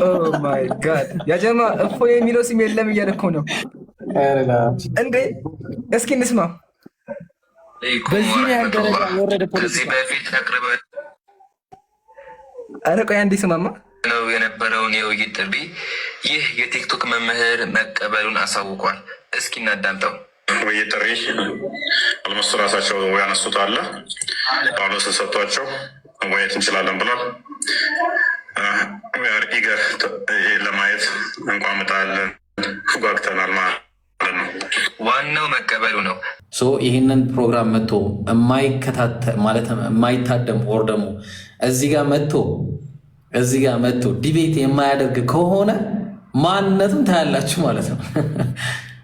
ኦ ማይ ጋድ ያ ጀማ እፎ የሚለው ስም የለም እያለ እኮ ነው እንዴ? እስኪ እንስማ። በዚህ ያህል ደረጃ የወረደ ከዚህ ፖለቲካ በፊት አቅርበን ኧረ ቆይ አንዴ ስማማ ነው የነበረውን የውይይት ጥሪ ይህ የቲክቶክ መምህር መቀበሉን አሳውቋል። እስኪ እናዳምጠው። ውይይት ጥሪ አልሞስት ራሳቸው ያነሱት አለ ጳውሎስ ሰጥቷቸው መወያየት እንችላለን ብሏል። ኢገር ለማየት እንቋምጣለን፣ ጓግተናል ማለት ነው። ዋናው መቀበሉ ነው። ይህንን ፕሮግራም መጥቶ የማይከታተል ማለት የማይታደም ወር ደግሞ እዚህ ጋር መጥቶ ዲቤት የማያደርግ ከሆነ ማንነቱን ታያላችሁ ማለት ነው።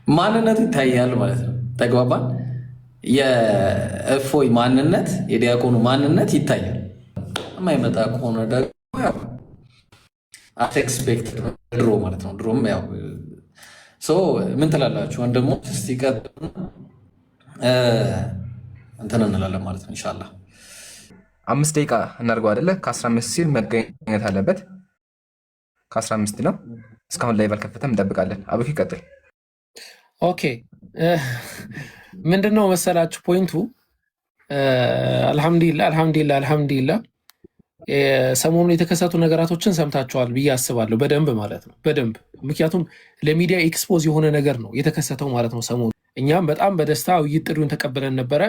ማንነቱ ይታያል ማለት ነው። ተግባባን? የእፎይ ማንነት የዲያቆኑ ማንነት ይታያል። የማይመጣ ከሆነ ደግሞ ኤክስፔክት ድሮ ማለት ነው። ድሮም ያው ምን ትላላችሁ ወንድሞች? እስቲ ቀጥሉ እንትን እንላለን ማለት ነው። ኢንሻላህ 5 ደቂቃ እናድርገው አይደለ? ከ15 ሲል መገኘት አለበት። ከ15 ነው። እስካሁን ላይ ባልከፈተም እንጠብቃለን። አብኪ ቀጥል። ኦኬ ምንድነው መሰላችሁ ፖይንቱ? አልሐምዱሊላህ ሰሞኑን የተከሰቱ ነገራቶችን ሰምታችኋል ብዬ አስባለሁ። በደንብ ማለት ነው፣ በደንብ ምክንያቱም ለሚዲያ ኤክስፖዝ የሆነ ነገር ነው የተከሰተው ማለት ነው ሰሞኑ። እኛም በጣም በደስታ ውይይት ጥሪውን ተቀብለን ነበረ።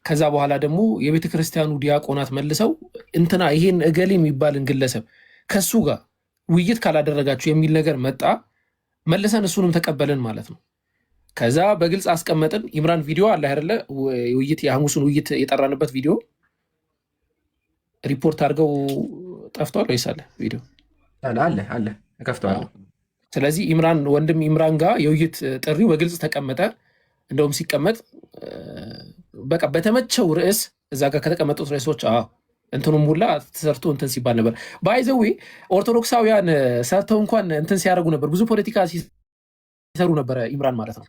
ከዛ በኋላ ደግሞ የቤተ ክርስቲያኑ ዲያቆናት መልሰው እንትና ይሄን እገሌ የሚባልን ግለሰብ ከሱ ጋር ውይይት ካላደረጋችሁ የሚል ነገር መጣ። መልሰን እሱንም ተቀበልን ማለት ነው። ከዛ በግልጽ አስቀመጥን። ኢምራን ቪዲዮ አለ አይደለ? ውይይት የሐሙሱን ውይይት የጠራንበት ቪዲዮ ሪፖርት አድርገው ጠፍቷል ወይስ አለ? ቪዲዮ አለ እከፍተዋለሁ። ስለዚህ ኢምራን ወንድም ኢምራን ጋር የውይይት ጥሪው በግልጽ ተቀመጠ። እንደውም ሲቀመጥ በቃ በተመቸው ርዕስ እዛ ጋር ከተቀመጡት ርዕሶች እንትኑም ሁላ ተሰርቶ እንትን ሲባል ነበር። ባይዘዌ ኦርቶዶክሳውያን ሰርተው እንኳን እንትን ሲያደርጉ ነበር፣ ብዙ ፖለቲካ ሲሰሩ ነበረ ኢምራን ማለት ነው።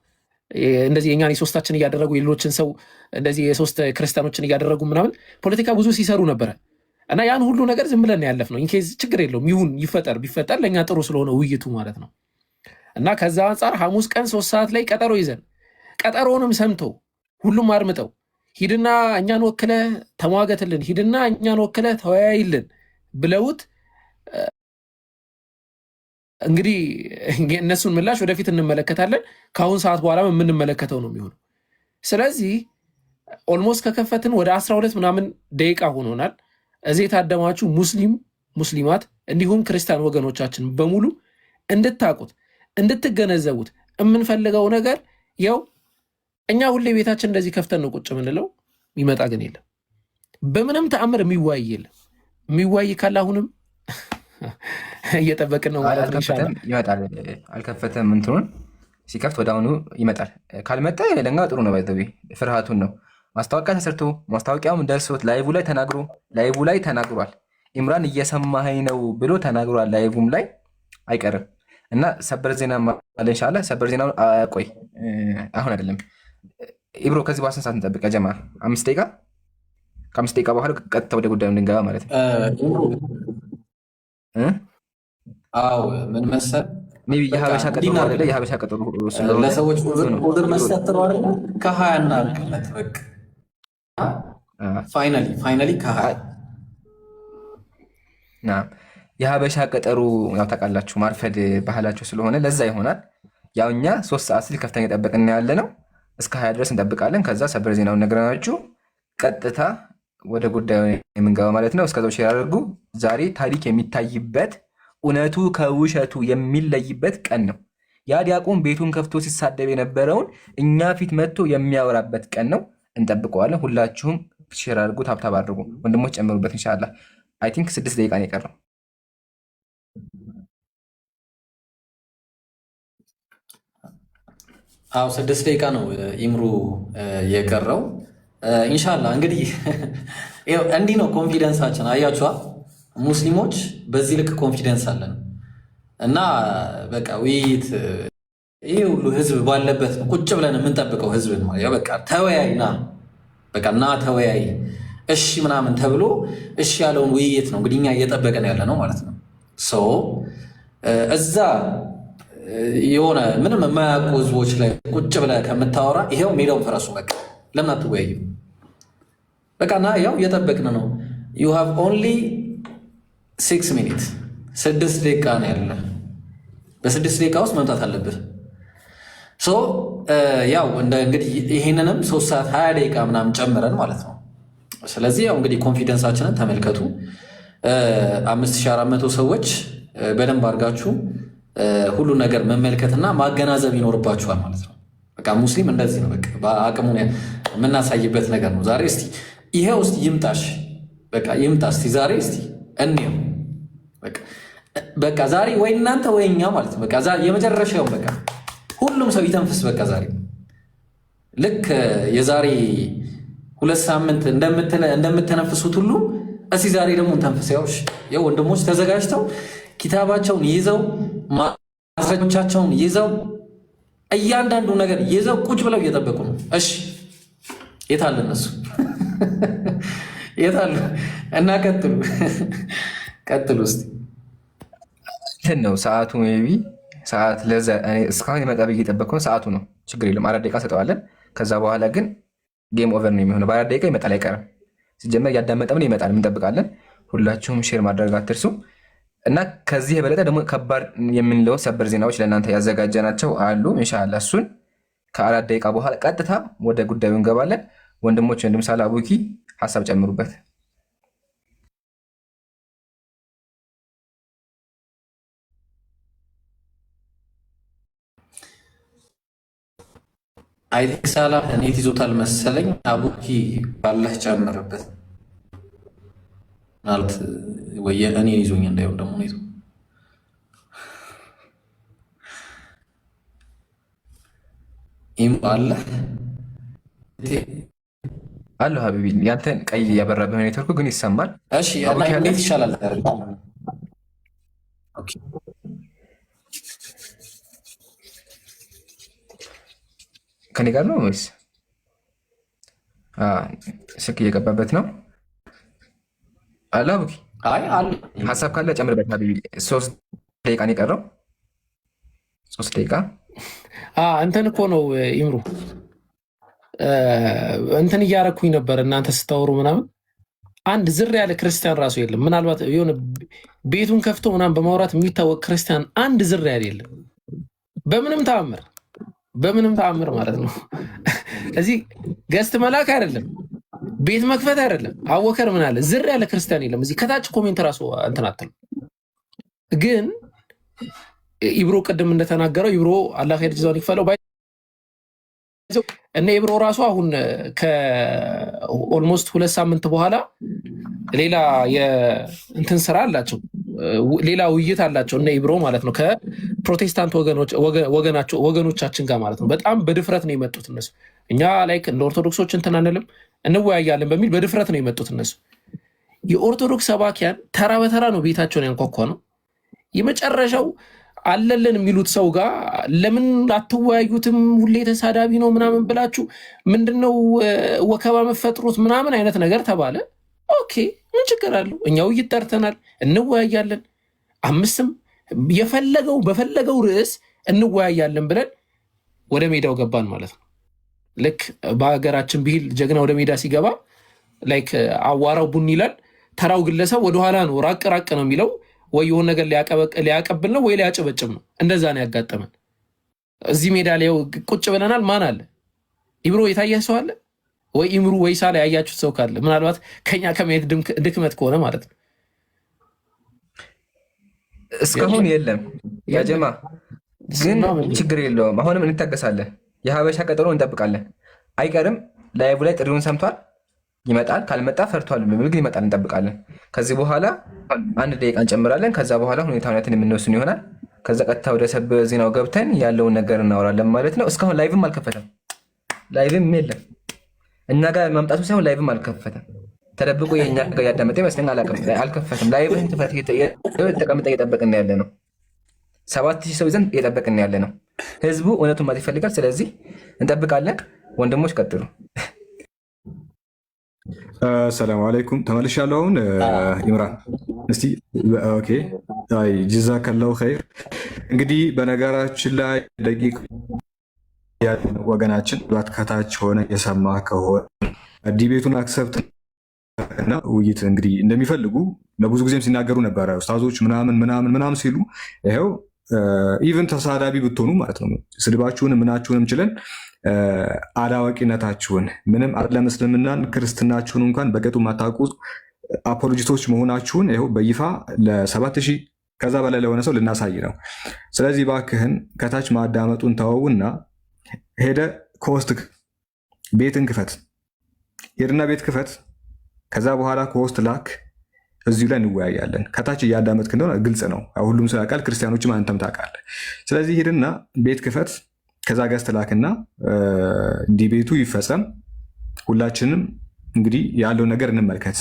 እንደዚህ የእኛን የሶስታችን እያደረጉ የሌሎችን ሰው እንደዚህ የሶስት ክርስቲያኖችን እያደረጉ ምናምን ፖለቲካ ብዙ ሲሰሩ ነበረ። እና ያን ሁሉ ነገር ዝም ብለን ያለፍ ነው። ኢንኬዝ ችግር የለውም ይሁን ይፈጠር፣ ቢፈጠር ለእኛ ጥሩ ስለሆነ ውይይቱ ማለት ነው። እና ከዛ አንጻር ሐሙስ ቀን 3 ሰዓት ላይ ቀጠሮ ይዘን ቀጠሮንም ሰምተው ሁሉም አድምጠው ሂድና እኛን ወክለ ተሟገትልን፣ ሂድና እኛን ወክለ ተወያይልን ብለውት እንግዲህ እነሱን ምላሽ ወደፊት እንመለከታለን። ከአሁን ሰዓት በኋላ የምንመለከተው ነው የሚሆነው። ስለዚህ ኦልሞስት ከከፈትን ወደ 12 ምናምን ደቂቃ ሆኖናል። እዚህ የታደማችሁ ሙስሊማት እንዲሁም ክርስቲያን ወገኖቻችን በሙሉ እንድታቁት እንድትገነዘቡት የምንፈልገው ነገር ያው እኛ ሁሌ ቤታችን እንደዚህ ከፍተን ነው ቁጭ የምንለው። የሚመጣ ግን የለም፣ በምንም ተአምር የሚዋይ የለም። የሚዋይ ካለ አሁንም እየጠበቅን ነው ማለት ነው። ይመጣል። አልከፈተም፣ እንትኑን ሲከፍት ወደ አሁኑ ይመጣል። ካልመጣ ለኛ ጥሩ ነው። ባይዘዊ ፍርሃቱን ነው። ማስታወቂያ ተሰርቶ ማስታወቂያውም ደርሶት ላይቭ ላይ ተናግሯል። ኢምራን እየሰማኸኝ ነው ብሎ ተናግሯል። ላይቭም ላይ አይቀርም እና ሰበር ዜና ማለት ኢንሻአላህ። ሰበር ዜና ቆይ አሁን አይደለም ኢብሮ፣ ከዚህ በኋላ ስንት ሰዓት እንጠብቅ? ጀማ 5 ደቂቃ። ከ5 ደቂቃ በኋላ ቀጥታ ወደ ጉዳዩ እንድንገባ ማለት ነው። አዎ ምን መሰል ሜይ ቢ የሀበሻ ቀጠሮ አይደለ? የሀበሻ ቀጠሮ ለሰዎች ቁጥር መስጠት ነው አይደለ? ከ20 እና አልቀለት በቃ ፋይናሊ ከ20 የሀበሻ ቀጠሮ ያው ታውቃላችሁ፣ ማርፈድ ባህላቸው ስለሆነ ለዛ ይሆናል። ያው እኛ 3 ሰዓት ሲል ከፍተኛ ጠበቅን ያለ ነው። እስከ 20 ድረስ እንጠብቃለን። ከዛ ሰበር ዜናውን ነግረናችሁ ቀጥታ ወደ ጉዳዩ የምንገባ ማለት ነው። እስከዛው ሼር አድርጉ። ዛሬ ታሪክ የሚታይበት እውነቱ ከውሸቱ የሚለይበት ቀን ነው። ያ ዲያቆን ቤቱን ከፍቶ ሲሳደብ የነበረውን እኛ ፊት መጥቶ የሚያወራበት ቀን ነው። እንጠብቀዋለን። ሁላችሁም ሼር አድርጉ፣ ታብታብ አድርጉ። ወንድሞች ጨምሩበት። ኢንሻላህ አይ ቲንክ 6 ደቂቃ ነው የቀረው። አዎ 6 ደቂቃ ነው ኢምሩ የቀረው። ኢንሻላህ እንግዲህ እንዲህ ነው ኮንፊደንሳችን። አያችኋ ሙስሊሞች በዚህ ልክ ኮንፊደንስ አለን እና በቃ ውይይት ይሄ ሁሉ ህዝብ ባለበት ነው ቁጭ ብለን የምንጠብቀው። ህዝብን ማለት በቃ ተወያይ ና ተወያይ እሺ ምናምን ተብሎ እሺ ያለውን ውይይት ነው እንግዲህ እኛ እየጠበቀን ያለ ነው ማለት ነው። እዛ የሆነ ምንም የማያውቁ ህዝቦች ላይ ቁጭ ብለህ ከምታወራ ይሄው ሜዳውን ፈረሱ። በቃ ለምን አትወያዩ? በቃ ና ያው እየጠበቅን ነው። ዩ ሃቭ ኦንሊ 6 ሚኒት 6 ደቂቃ ነው ያለ። በ6 ደቂቃ ውስጥ መምጣት አለብህ። ያው እንግዲህ ይህንንም 3 ሰዓት 20 ደቂቃ ምናምን ጨምረን ማለት ነው። ስለዚህ ያው እንግዲህ ኮንፊደንሳችንን ተመልከቱ። 5400 ሰዎች በደንብ አድርጋችሁ ሁሉ ነገር መመልከትና ማገናዘብ ይኖርባችኋል ማለት ነው። በቃ ሙስሊም እንደዚህ ነው። በቃ በአቅሙን የምናሳይበት ነገር ነው ዛሬ። እስቲ ይሄው እስቲ ይምጣሽ፣ በቃ ይምጣ እስቲ ዛሬ እስቲ እንየው። በቃ ዛሬ ወይ እናንተ ወይ እኛ ማለት ነው። በቃ የመጨረሻው በቃ ሁሉም ሰው ይተንፍስ። በቃ ዛሬ ልክ የዛሬ 2 ሳምንት እንደምትተነፍሱት ሁሉ እስቲ ዛሬ ደግሞ እንተንፍስ። ያው ወንድሞች ተዘጋጅተው ኪታባቸውን ይዘው ማስረጃዎቻቸውን ይዘው እያንዳንዱ ነገር ይዘው ቁጭ ብለው እየጠበቁ ነው። እሺ የታለ እነሱ? የታሉ? እና ቀጥሉ እስቲ። እንትን ነው ሰዓቱ ሜይ ቢ ሰዓት ለዛ እስካሁን የመጣ ብዬ እየጠበቅኩ ነው። ሰዓቱ ነው፣ ችግር የለም። 4 ደቂቃ ሰጠዋለን። ከዛ በኋላ ግን ጌም ኦቨር ነው የሚሆነው። በ4 ደቂቃ ይመጣል አይቀርም። ሲጀመር እያዳመጠምን ይመጣል፣ እንጠብቃለን። ሁላችሁም ሼር ማድረግ አትርሱ። እና ከዚህ የበለጠ ደግሞ ከባድ የምንለው ሰበር ዜናዎች ለእናንተ ያዘጋጀናቸው አሉ። ኢንሻላህ እሱን ከ4 ደቂቃ በኋላ ቀጥታ ወደ ጉዳዩ እንገባለን። ወንድሞች ወንድም ሳላ አቡኪ ሀሳብ ጨምሩበት። አይ ቲንክ ሳላ ኔት ይዞታል መሰለኝ። አቡኪ ባለህ ጨምርበት ማለት ወይ እኔ ይዞኝ እንዳይሆን ደግሞ ኔቱ አለ አለሁ ሀቢቢ። ያንተን ቀይ ያበራብህ ኔትወርኩ ግን ይሰማል። እሺ እንዴት ይሻላል? ከኔ ጋር ነው ወይስ ስልክ እየገባበት ነው? አለ አቡኪ ሀሳብ ካለ ጨምርበት ሀቢቢ። 3 ደቂቃ ነው የቀረው። 3 ደቂቃ እንትን እኮ ነው ኢምሩ እንትን እያረኩኝ ነበር እናንተ ስታወሩ ምናምን። አንድ ዝር ያለ ክርስቲያን ራሱ የለም። ምናልባት የሆነ ቤቱን ከፍቶ ምናምን በማውራት የሚታወቅ ክርስቲያን አንድ ዝር ያለ የለም። በምንም ተአምር ማለት ነው። እዚህ ገስት መላክ አይደለም፣ ቤት መክፈት አይደለም። አወከር ምን አለ ዝር ያለ ክርስቲያን የለም። እዚህ ከታች ኮሜንት ራሱ እንትን አትሉ። ግን ኢብሮ ቅድም እንደተናገረው ኢብሮ አላህ ኸይር ጀዛውን ይክፈለው እነ ኢብሮ ራሱ አሁን ከኦልሞስት 2 ሳምንት በኋላ ሌላ የእንትን ስራ አላቸው፣ ሌላ ውይይት አላቸው እነ ኢብሮ ማለት ነው ከፕሮቴስታንት ወገኖቻችን ጋር ማለት ነው። በጣም በድፍረት ነው የመጡት እነሱ። እኛ ላይክ እንደ ኦርቶዶክሶች እንትን አንልም እንወያያለን በሚል በድፍረት ነው የመጡት እነሱ። የኦርቶዶክስ ሰባኪያን ተራ በተራ ነው ቤታቸውን ያንኳኳ ነው። የመጨረሻው አለለን የሚሉት ሰው ጋር ለምን አትወያዩትም? ሁሌ ተሳዳቢ ነው ምናምን ብላችሁ ምንድነው ወከባ መፈጥሩት ምናምን አይነት ነገር ተባለ። ኦኬ ምን ችግር አለው? እኛው ይጠርተናል፣ እንወያያለን። 5ም በፈለገው ርዕስ እንወያያለን ብለን ወደ ሜዳው ገባን ማለት ነው። ልክ በሀገራችን ብሂል ጀግና ወደ ሜዳ ሲገባ ላይክ አዋራው ቡን ይላል። ተራው ግለሰብ ወደኋላ ነው ራቅ ነው የሚለው። ወይ የሆነ ነገር ሊያቀብል ነው ወይ ሊያጨበጭብ ነው። እንደዛ ነው ያጋጠመን። እዚህ ሜዳ ላይ ቁጭ ብለናል። ማን አለ? ኢብሮ የታየ ሰው አለ ወይ? ኢምሩ ወይ ሳላ ያያችሁት ሰው ካለ ምናልባት ከኛ ከመሄድ ድክመት ከሆነ ማለት ነው። እስካሁን የለም ያጀማ፣ ግን ችግር የለውም። አሁንም እንታገሳለን። የሀበሻ ቀጠሮ እንጠብቃለን። አይቀርም። ላይቭ ላይ ጥሪውን ሰምቷል፣ ይመጣል። ካልመጣ ፈርቷል፣ ግን ይመጣል። እንጠብቃለን። ከዚህ በኋላ 1 ደቂቃ እንጨምራለን። ከዛ በኋላ ሁኔታውን የምንወስን ይሆናል። ከዛ ቀጥታ ወደ ሰበር ዜናው ገብተን ያለውን ነገር እናወራለን ማለት ነው። እስካሁን ላይቭም አልከፈተም፣ ላይቭም የለም። እኛ ጋር መምጣቱ ሳይሆን ላይቭም አልከፈተም። ተደብቆ የእኛ ጋር ያዳመጠ ይመስለኛል። አልከፈትም። ላይቭን ተቀምጠ እየጠበቅን ያለ ነው። 7000 ሰው ይዘን እየጠበቅን ያለ ነው። ህዝቡ እውነቱን ማለት ይፈልጋል። ስለዚህ እንጠብቃለን። ወንድሞች ቀጥሉ። ሰላም አለይኩም ተመልሻለሁ። አሁን ኢምራን እስቲ ኦኬ፣ አይ ጀዛከላሁ ኸይር። እንግዲህ በነገራችን ላይ ደቂቅ ወገናችን ባት ከታች ሆነ የሰማ ከሆነ ዲቤቱን አክሰብት እና ውይይት እንግዲህ እንደሚፈልጉ ለብዙ ጊዜም ሲናገሩ ነበረ። ኡስታዞች ምናምን ምናምን ምናምን ሲሉ ይኸው ኢቨን ተሳዳቢ ብትሆኑ ማለት ነው ስድባችሁንም ምናችሁንም ችለን አላዋቂነታችሁን ምንም አይደለም እስልምናን ክርስትናችሁን እንኳን በቅጡ ማታውቁ አፖሎጂስቶች መሆናችሁን ይኸው በይፋ ለ7000 ከዛ በላይ ለሆነ ሰው ልናሳይ ነው። ስለዚህ እባክህን ከታች ማዳመጡን ተወውና ሄደ ከውስጥ ቤትን ክፈት፣ ሄድና ቤት ክፈት። ከዛ በኋላ ከውስጥ ላክ፣ እዚሁ ላይ እንወያያለን። ከታች እያዳመጥክ እንደሆነ ግልጽ ነው፣ ሁሉም ሰው ያውቃል፣ ክርስቲያኖችም አንተም ታውቃለህ። ስለዚህ ሄድና ቤት ክፈት፣ ከዛ ገዝት ላክና ዲቤቱ ይፈጸም። ሁላችንም እንግዲህ ያለው ነገር እንመልከት።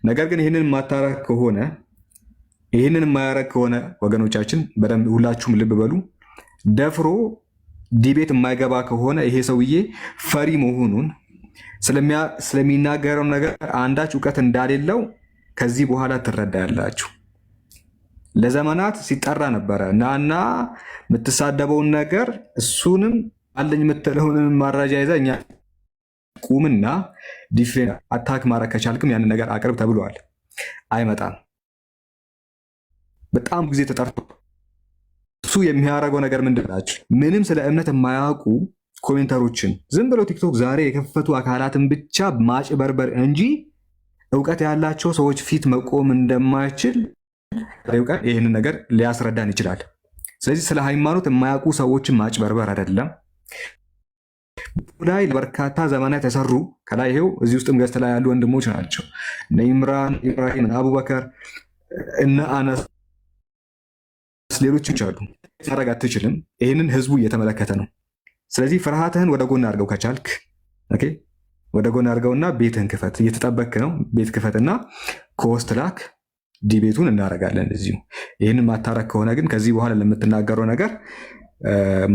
ነገር ግን ይህንን የማታረግ ከሆነ ይህንን የማያረግ ከሆነ ወገኖቻችን በደንብ ሁላችሁም ልብ በሉ። ደፍሮ ዲቤት የማይገባ ከሆነ ይሄ ሰውዬ ፈሪ መሆኑን ስለሚናገረው ነገር አንዳች እውቀት እንዳሌለው ከዚህ በኋላ ትረዳላችሁ። ለዘመናት ሲጠራ ነበረ ናና የምትሳደበውን ነገር እሱንም አለኝ የምትለውንም ማራጃ ይዘህ እኛ ቁምና ዲፌን አታክ ማድረግ ከቻልክም ያንን ነገር አቅርብ ተብሏል። አይመጣም። በጣም ጊዜ ተጠርቶ እሱ የሚያደርገው ነገር ምንድን ናቸው? ምንም ስለ እምነት የማያውቁ ኮሜንተሮችን ዝም ብለው ቲክቶክ ዛሬ የከፈቱ አካላትን ብቻ ማጭበርበር እንጂ እውቀት ያላቸው ሰዎች ፊት መቆም እንደማይችል እውቀት ይህንን ነገር ሊያስረዳን ይችላል። ስለዚህ ስለ ሃይማኖት የማያውቁ ሰዎችን ማጭበርበር አይደለም። ላይ በርካታ ዘመናት የተሰሩ ከላይ ይሄው እዚህ ውስጥም ገዝት ላይ ያሉ ወንድሞች ናቸው። እነ ኢምራን፣ ኢብራሂም፣ አቡበከር፣ እነ አነስ ሌሎችም አሉ። ማድረግ አትችልም። ይህንን ህዝቡ እየተመለከተ ነው። ስለዚህ ፍርሃትህን ወደ ጎን አድርገው ከቻልክ ኦኬ፣ ወደ ጎን አድርገውና ቤትህን ክፈት። እየተጠበክ ነው። ቤት ክፈትና ከውስጥ ላክ። ዲቤቱን እናደርጋለን እዚሁ። ይህንን ማታረግ ከሆነ ግን ከዚህ በኋላ ለምትናገረው ነገር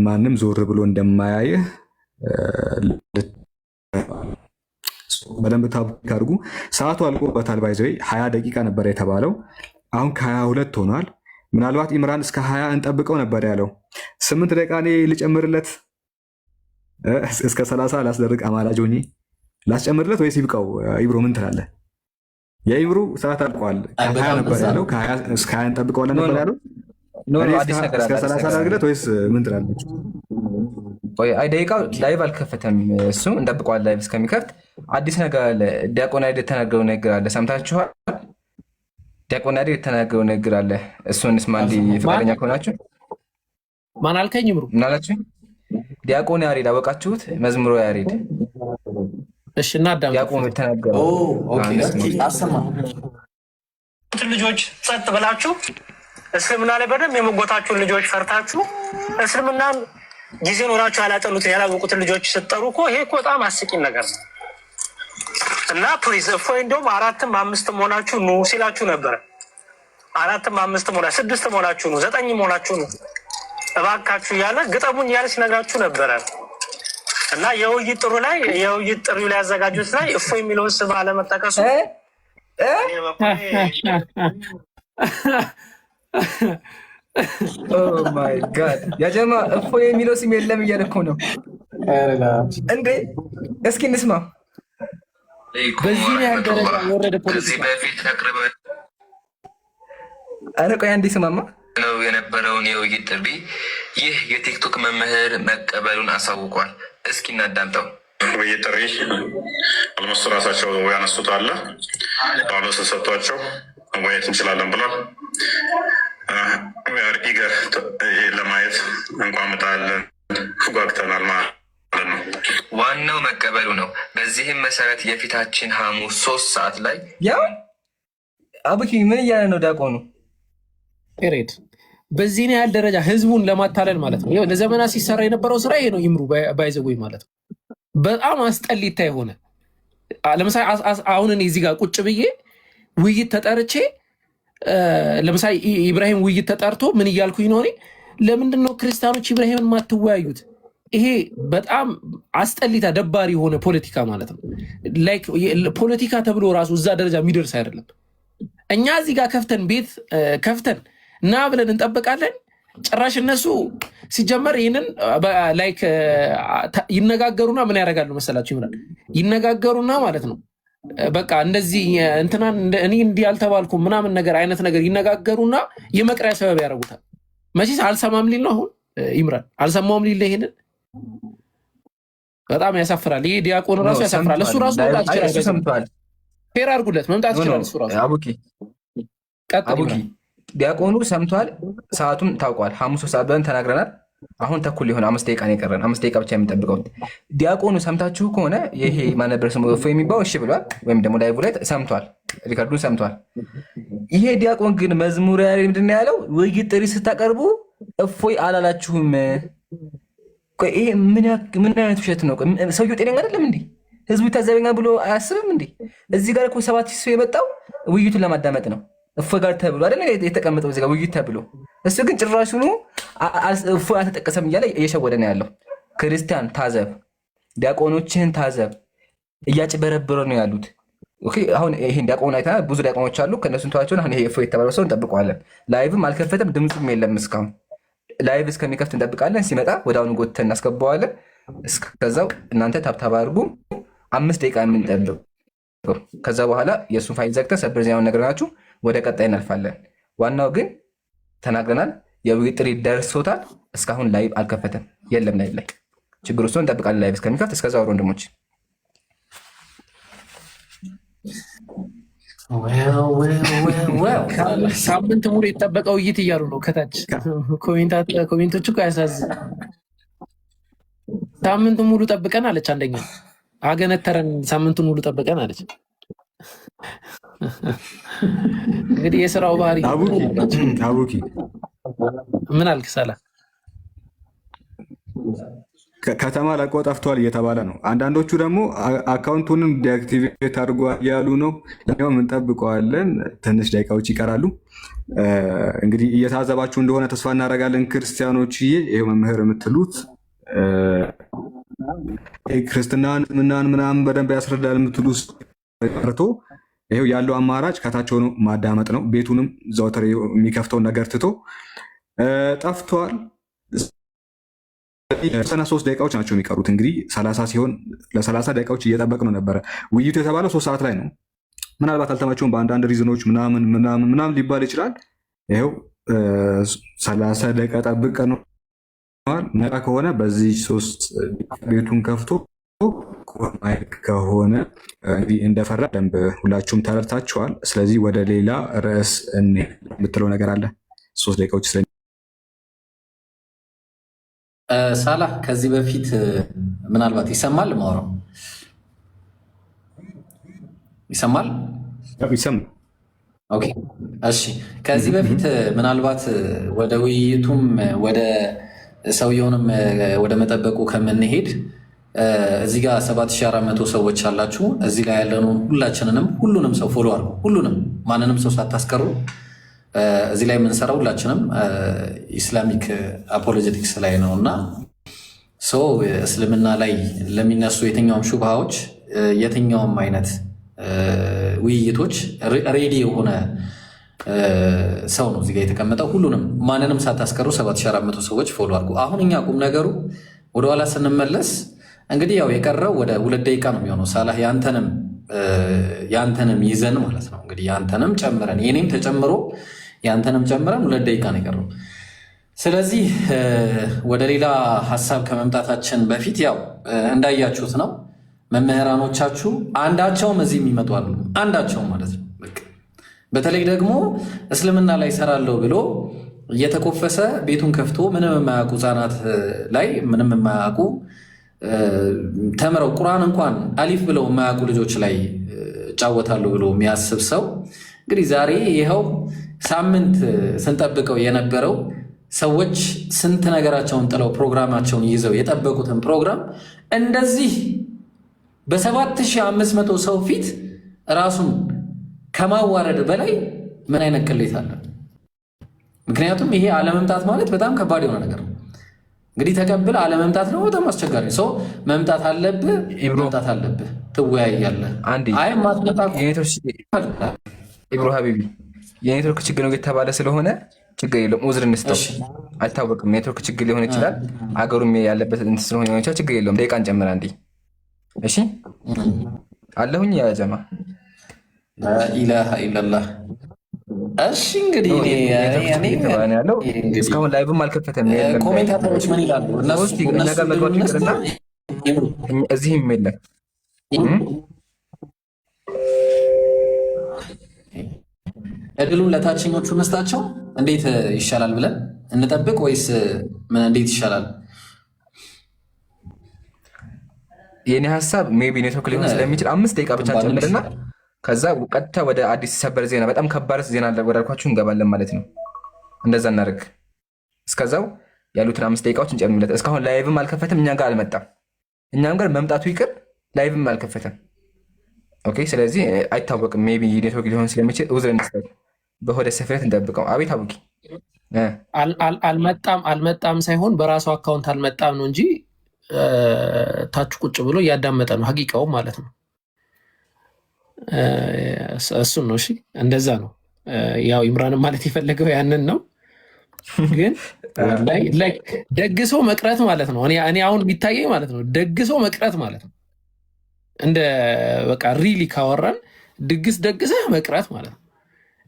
ማንም ዞር ብሎ እንደማያይህ በደንብ ታብክ አድርጉ። ሰዓቱ አልቆበታል። ባይዘይ 20 ደቂቃ ነበር የተባለው፣ አሁን ከ22 ሆኗል። ምናልባት ኢምራን እስከ 20 እንጠብቀው ነበር ያለው። 8 ደቂቃ እኔ ልጨምርለት፣ እስከ 30 ላስደርግ። አማላጅ ሆኜ ላስጨምርለት ወይስ ይብቃው? ኢብሮ ምን ትላለህ? የኢብሮ ሰዓት አልቋል። ከ20 ነበር ያለው፣ እስከ 20 እንጠብቀዋለን ነበር ያለው። እስከ 30 ላድርግለት ወይስ ምን ትላለች? አይ ደቂቃው ላይቭ አልከፈተም። እሱ እንጠብቀዋል። ላይቭ እስከሚከፍት አዲስ ነገር አለ። ዲያቆን አይደል የተናገረው ነገር አለ። ሰምታችኋል? ዲያቆን አይደል የተናገረው ነገር አለ። እሱን እንስማ። እንዲህ ፈቃደኛ ከሆናችሁ ማን አልከኝ? ምሩ ምን አላችሁ? ዲያቆን ያሬድ አወቃችሁት? መዝሙሮ ያሬድ። እሺ እናዳም። ዲያቆን የተናገረው ልጆች ጸጥ ብላችሁ እስልምና ላይ በደንብ የመጎታችሁን ልጆች ፈርታችሁ እስልምናን ጊዜ ኖራችሁ ያላጠኑትን ያላወቁትን ልጆች ስትጠሩ እኮ ይሄ እኮ በጣም አስቂኝ ነገር ነው። እና ፕሊዝ እፎይ እንደውም 4ም 5ም ሆናችሁ ኑ ሲላችሁ ነበረ። 4ም 5ም ሆና 6ም ሆናችሁ ኑ 9ም ሆናችሁ ኑ እባካችሁ እያለ ግጠሙን እያለ ሲነግራችሁ ነበረ። እና የውይይት ጥሪው ላይ ያዘጋጁት ላይ እፎይ የሚለውን ስም አለመጠቀሱ ማይ ጋድ ያጀማ እፎይ የሚለው ስም የለም እያለ እኮ ነው እንዴ። እስኪ እንስማ። በዚህ ያህል ደረጃ ወረደ ፖለቲካ። ኧረ ቆይ አንዴ ስማማ ነው የነበረውን የውይይት ጥሪ ይህ የቲክቶክ መምህር መቀበሉን አሳውቋል። እስኪ እናዳምጠው። ውይይት ጥሪ አልሞስት ራሳቸው ያነሱት አለ ጳውሎስ ሰጥቷቸው መወያየት እንችላለን ብሏል። ኢገር ለማየት እንቋምጣለን፣ ጓግተናል ማለት ነው። ዋናው መቀበሉ ነው። በዚህም መሰረት የፊታችን ሐሙስ 3 ሰዓት ላይ ያው አቡኪ ምን እያለ ነው ዲያቆኑ? ሬድ በዚህን ያህል ደረጃ ህዝቡን ለማታለል ማለት ነው። ለዘመናት ሲሰራ የነበረው ስራ ይሄ ነው። ይምሩ ባይዘጎኝ ማለት ነው። በጣም አስጠሊታ የሆነ ለምሳሌ አሁን እኔ እዚህ ጋር ቁጭ ብዬ ውይይት ተጠርቼ ለምሳሌ ኢብራሂም ውይይት ተጠርቶ ምን እያልኩኝ ነው? እኔ ለምንድን ነው ክርስቲያኖች ኢብራሂምን ማትወያዩት? ይሄ በጣም አስጠሊታ ደባሪ የሆነ ፖለቲካ ማለት ነው። ላይክ ፖለቲካ ተብሎ ራሱ እዛ ደረጃ የሚደርስ አይደለም። እኛ እዚህ ጋር ከፍተን ቤት ከፍተን እና ብለን እንጠብቃለን። ጭራሽ እነሱ ሲጀመር ይህንን ላይክ ይነጋገሩና ምን ያደርጋሉ መሰላችሁ? ይሆናል ይነጋገሩና ማለት ነው በቃ እንደዚህ እንትናን እኔ እንዲህ አልተባልኩም ምናምን ነገር አይነት ነገር ይነጋገሩና የመቅሪያ ሰበብ ያደርጉታል። መቼስ አልሰማም ሊል ነው አሁን ኢምራን አልሰማውም ሊል ይሄንን በጣም ያሳፍራል። ይሄ ዲያቆን ራሱ ያሳፍራል። እሱ ራሱ መምጣት ይችላል። ፌር አድርጉለት፣ መምጣት ይችላል እሱ ራሱ። አቡኪ ዲያቆኑ ሰምቷል። ሰዓቱም ታውቋል። ሐሙስ ሰዓት ብለን ተናግረናል። አሁን ተኩል ሊሆን 5 ደቂቃ ነው የቀረን። 5 ደቂቃ ብቻ የምንጠብቀው። ዲያቆኑ ሰምታችሁ ከሆነ ይሄ ማን ነበር ስሙ እፎይ የሚባለው እሺ ብሏል፣ ወይም ደግሞ ላይቭ ላይ ሰምቷል፣ ሪካርዱን ሰምቷል። ይሄ ዲያቆን ግን መዝሙር ያለ ምንድን ነው ያለው? ውይይት ጥሪ ስታቀርቡ እፎይ አላላችሁም። ይሄ ምን አይነት ውሸት ነው? ሰውየው ጤነኛ አይደለም እንዴ? ህዝቡ ይታዘበኛል ብሎ አያስብም እንዴ? እዚህ ጋር እኮ 7,000 ሰው የመጣው ውይይቱን ለማዳመጥ ነው። እፎይ ጋር ተብሎ አይደል የተቀመጠው እዚህ ጋር ውይይት ተብሎ። እሱ ግን ጭራሹኑ እፎይ አልተጠቀሰም እያለ እየሸወደ ነው ያለው። ክርስቲያን ታዘብ፣ ዲያቆኖችህን ታዘብ፣ እያጭበረበረ ነው ያሉት። አሁን ይሄን ዲያቆን አይተናል። ብዙ ዲያቆኖች አሉ። ከእነሱን ተዋቸውን። አሁን ይሄ እፎይ የተባለው ሰው እንጠብቀዋለን። ላይቭም አልከፈተም፣ ድምፁም የለም እስካሁን። ላይቭ እስከሚከፍት እንጠብቃለን። ሲመጣ ወደ አሁኑ ጎትተን እናስገባዋለን። እስከዛው እናንተ ታብታብ አድርጉ። 5 ደቂቃ የምንጠብቅ። ከዛ በኋላ የእሱን ፋይል ዘግተን ሰበር ዜናውን ነግረናችሁ ወደ ቀጣይ እናልፋለን። ዋናው ግን ተናግረናል። የውይይት ጥሪ ደርሶታል። እስካሁን ላይቭ አልከፈተም፣ የለም ላይቭ ላይ ችግር ውስጥ እንጠብቃለን። ላይቭ እስከሚከፍት እስከዛ ወንድሞች ሳምንት ሙሉ የተጠበቀ ውይይት እያሉ ነው ከታች ኮሜንቶች እኮ ያሳዝን። ሳምንት ሙሉ ጠብቀን አለች አንደኛ አገነተረን። ሳምንቱን ሙሉ ጠብቀን አለች። እንግዲህ የስራው ባህሪ። አቡኪ ምን አልክ? ሰላ ከተማ ለቆ ጠፍቷል እየተባለ ነው። አንዳንዶቹ ደግሞ አካውንቱንም ዲአክቲቬት አድርጓል እያሉ ነው። ለኛውም እንጠብቀዋለን። ትንሽ ደቂቃዎች ይቀራሉ። እንግዲህ እየታዘባችሁ እንደሆነ ተስፋ እናደርጋለን። ክርስቲያኖችዬ፣ ይሄው መምህር የምትሉት ክርስትናን ምናምን በደንብ ያስረዳል የምትሉ ቀርቶ ይሄው ያለው አማራጭ ከታች ሆኖ ማዳመጥ ነው። ቤቱንም ዘወትር የሚከፍተውን ነገር ትቶ ጠፍቷል። 3 ደቂቃዎች ናቸው የሚቀሩት። እንግዲህ 30 ሲሆን ለ30 ደቂቃዎች እየጠበቅ ነው ነበረ። ውይይቱ የተባለው 3 ሰዓት ላይ ነው። ምናልባት አልተመቸውም በአንዳንድ ሪዝኖች ምናምን ሊባል ይችላል። ይኸው 30 ደቂቃ ጠብቀ ነው ነቃ ከሆነ በዚህ 3 ቤቱን ከፍቶ ማይክ ከሆነ እንግዲህ እንደፈራ ደንብ ሁላችሁም ተረድታችኋል። ስለዚህ ወደ ሌላ ርዕስ የምትለው ነገር አለ? 3 ደቂቃዎች ስለ ሳላህ ከዚህ በፊት ምናልባት ይሰማል ማውራው ይሰማል? ኦኬ እሺ። ከዚህ በፊት ምናልባት ወደ ውይይቱም ወደ ሰውየውንም ወደ መጠበቁ ከምንሄድ እዚህ ጋር 7400 ሰዎች አላችሁ። እዚህ ላይ ያለነውን ሁሉንም ሰው ፎሎ አድርጉ። ሁሉንም ማንንም ሰው ሳታስቀሩ እዚህ ላይ የምንሰራው ሁላችንም ኢስላሚክ አፖሎጀቲክስ ላይ ነው እና ሰው እስልምና ላይ ለሚነሱ የትኛውም ሹብሃዎች የትኛውም አይነት ውይይቶች ሬዲ የሆነ ሰው ነው እዚጋ የተቀመጠው። ሁሉንም ማንንም ሳታስቀሩ 7400 ሰዎች ፎሎ አድርጉ። አሁን እኛ ቁም ነገሩ ወደኋላ ስንመለስ እንግዲህ ያው የቀረው ወደ 2 ደቂቃ ነው የሚሆነው። ሳላህ ያንተንም ይዘን ማለት ነው እንግዲህ ያንተንም ጨምረን የኔም ተጨምሮ ያንተንም ጨምረን 2 ደቂቃ ነው የቀረው። ስለዚህ ወደ ሌላ ሀሳብ ከመምጣታችን በፊት ያው እንዳያችሁት ነው መምህራኖቻችሁ አንዳቸውም እዚህ የሚመጡ አሉ። አንዳቸውም ማለት ነው። በተለይ ደግሞ እስልምና ላይ ሰራለሁ ብሎ እየተኮፈሰ ቤቱን ከፍቶ ምንም የማያውቁ ህፃናት ላይ ምንም የማያውቁ ተምረው ቁርአን እንኳን አሊፍ ብለው የማያውቁ ልጆች ላይ እጫወታለሁ ብሎ የሚያስብ ሰው እንግዲህ ዛሬ ይኸው ሳምንት ስንጠብቀው የነበረው ሰዎች ስንት ነገራቸውን ጥለው ፕሮግራማቸውን ይዘው የጠበቁትን ፕሮግራም እንደዚህ በ7500 ሰው ፊት ራሱን ከማዋረድ በላይ ምን አይነት ቅሌት አለ? ምክንያቱም ይሄ አለመምጣት ማለት በጣም ከባድ የሆነ ነገር ነው። እንግዲህ ተቀብል አለመምጣት ነው በጣም አስቸጋሪ። ሰው መምጣት አለብህ፣ መምጣት አለብህ፣ ትወያያለህ። አይ ማትመጣ ኢብሮ ሀቢቢ የኔትወርክ ችግር ነው የተባለ ስለሆነ ችግር የለውም፣ ኡዝር እንስጠው። አይታወቅም፣ ኔትወርክ ችግር ሊሆን ይችላል፣ አገሩም ያለበት እንትን ስለሆነ ሊሆን ይችላል። ችግር የለውም፣ ደቂቃ እንጨምር አንዴ። እሺ አለሁኝ ያ ጀማ ኢላሃ ኢላላህ። እሺ እንግዲህ ያለው እስካሁን ላይቭም አልከፈተም። ኮሜንታተሮች ምን ይላሉ? እነሱ መግባት ይቅርና እዚህም የለም። እድሉን ለታችኞቹ መስጣቸው እንዴት ይሻላል ብለን እንጠብቅ ወይስ ምን? እንዴት ይሻላል? የኔ ሀሳብ ሜይ ቢ ኔትወርክ ሊሆን ስለሚችል 5 ደቂቃ ብቻ ጨምርና ከዛ ቀጥታ ወደ አዲስ ሰበር ዜና፣ በጣም ከባድ ዜና ወዳልኳችሁ እንገባለን ማለት ነው። እንደዛ እናደርግ። እስከዛው ያሉትን 5 ደቂቃዎች እንጨምርለት። እስካሁን ላይቭም አልከፈተም፣ እኛ ጋር አልመጣም። እኛም ጋር መምጣቱ ይቅር ላይቭም አልከፈተም። ኦኬ፣ ስለዚህ አይታወቅም። ሜይ ቢ ኔትወርክ ሊሆን ስለሚችል ኡዝር እንስጠው። በሆደ ሰፍረት እንጠብቀው። አቤት አቡኪ አልመጣም ሳይሆን በራሱ አካውንት አልመጣም ነው እንጂ ታች ቁጭ ብሎ እያዳመጠ ነው። ሀቂቃው ማለት ነው። እሱን ነው። እሺ እንደዛ ነው። ያው ኢምራንም ማለት የፈለገው ያንን ነው። ግን ደግሶ መቅረት ማለት ነው። እኔ አሁን ቢታየኝ ማለት ነው ደግሶ መቅረት ማለት ነው። እንደ በቃ ሪሊ ካወራን ድግስ ደግሰህ መቅረት ማለት ነው።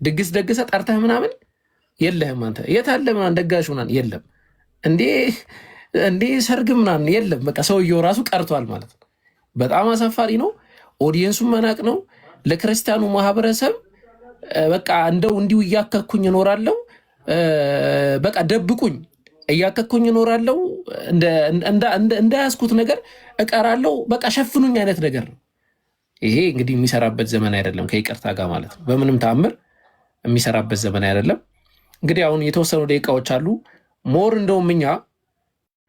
ድግስ ደግሰህ ጠርተህ ምናምን የለህም አንተ የት አለ ምናምን ደጋሽ ምናምን የለም እንዴ ሰርግ ምናምን የለም። በቃ ሰውየው ራሱ ቀርቷል ማለት ነው። በጣም አሳፋሪ ነው። ኦዲየንሱን መናቅ ነው። ለክርስቲያኑ ማህበረሰብ በቃ እንደው እንዲሁ እያከኩኝ እኖራለሁ፣ በቃ ደብቁኝ፣ እያከኩኝ እኖራለሁ፣ እንዳያስኩት ነገር እቀራለሁ፣ በቃ ሸፍኑኝ አይነት ነገር ነው። ይሄ እንግዲህ የሚሰራበት ዘመን አይደለም፣ ከይቅርታ ጋር ማለት ነው። በምንም ተአምር የሚሰራበት ዘመን አይደለም። እንግዲህ አሁን የተወሰኑ ደቂቃዎች አሉ። ሞር እንደውም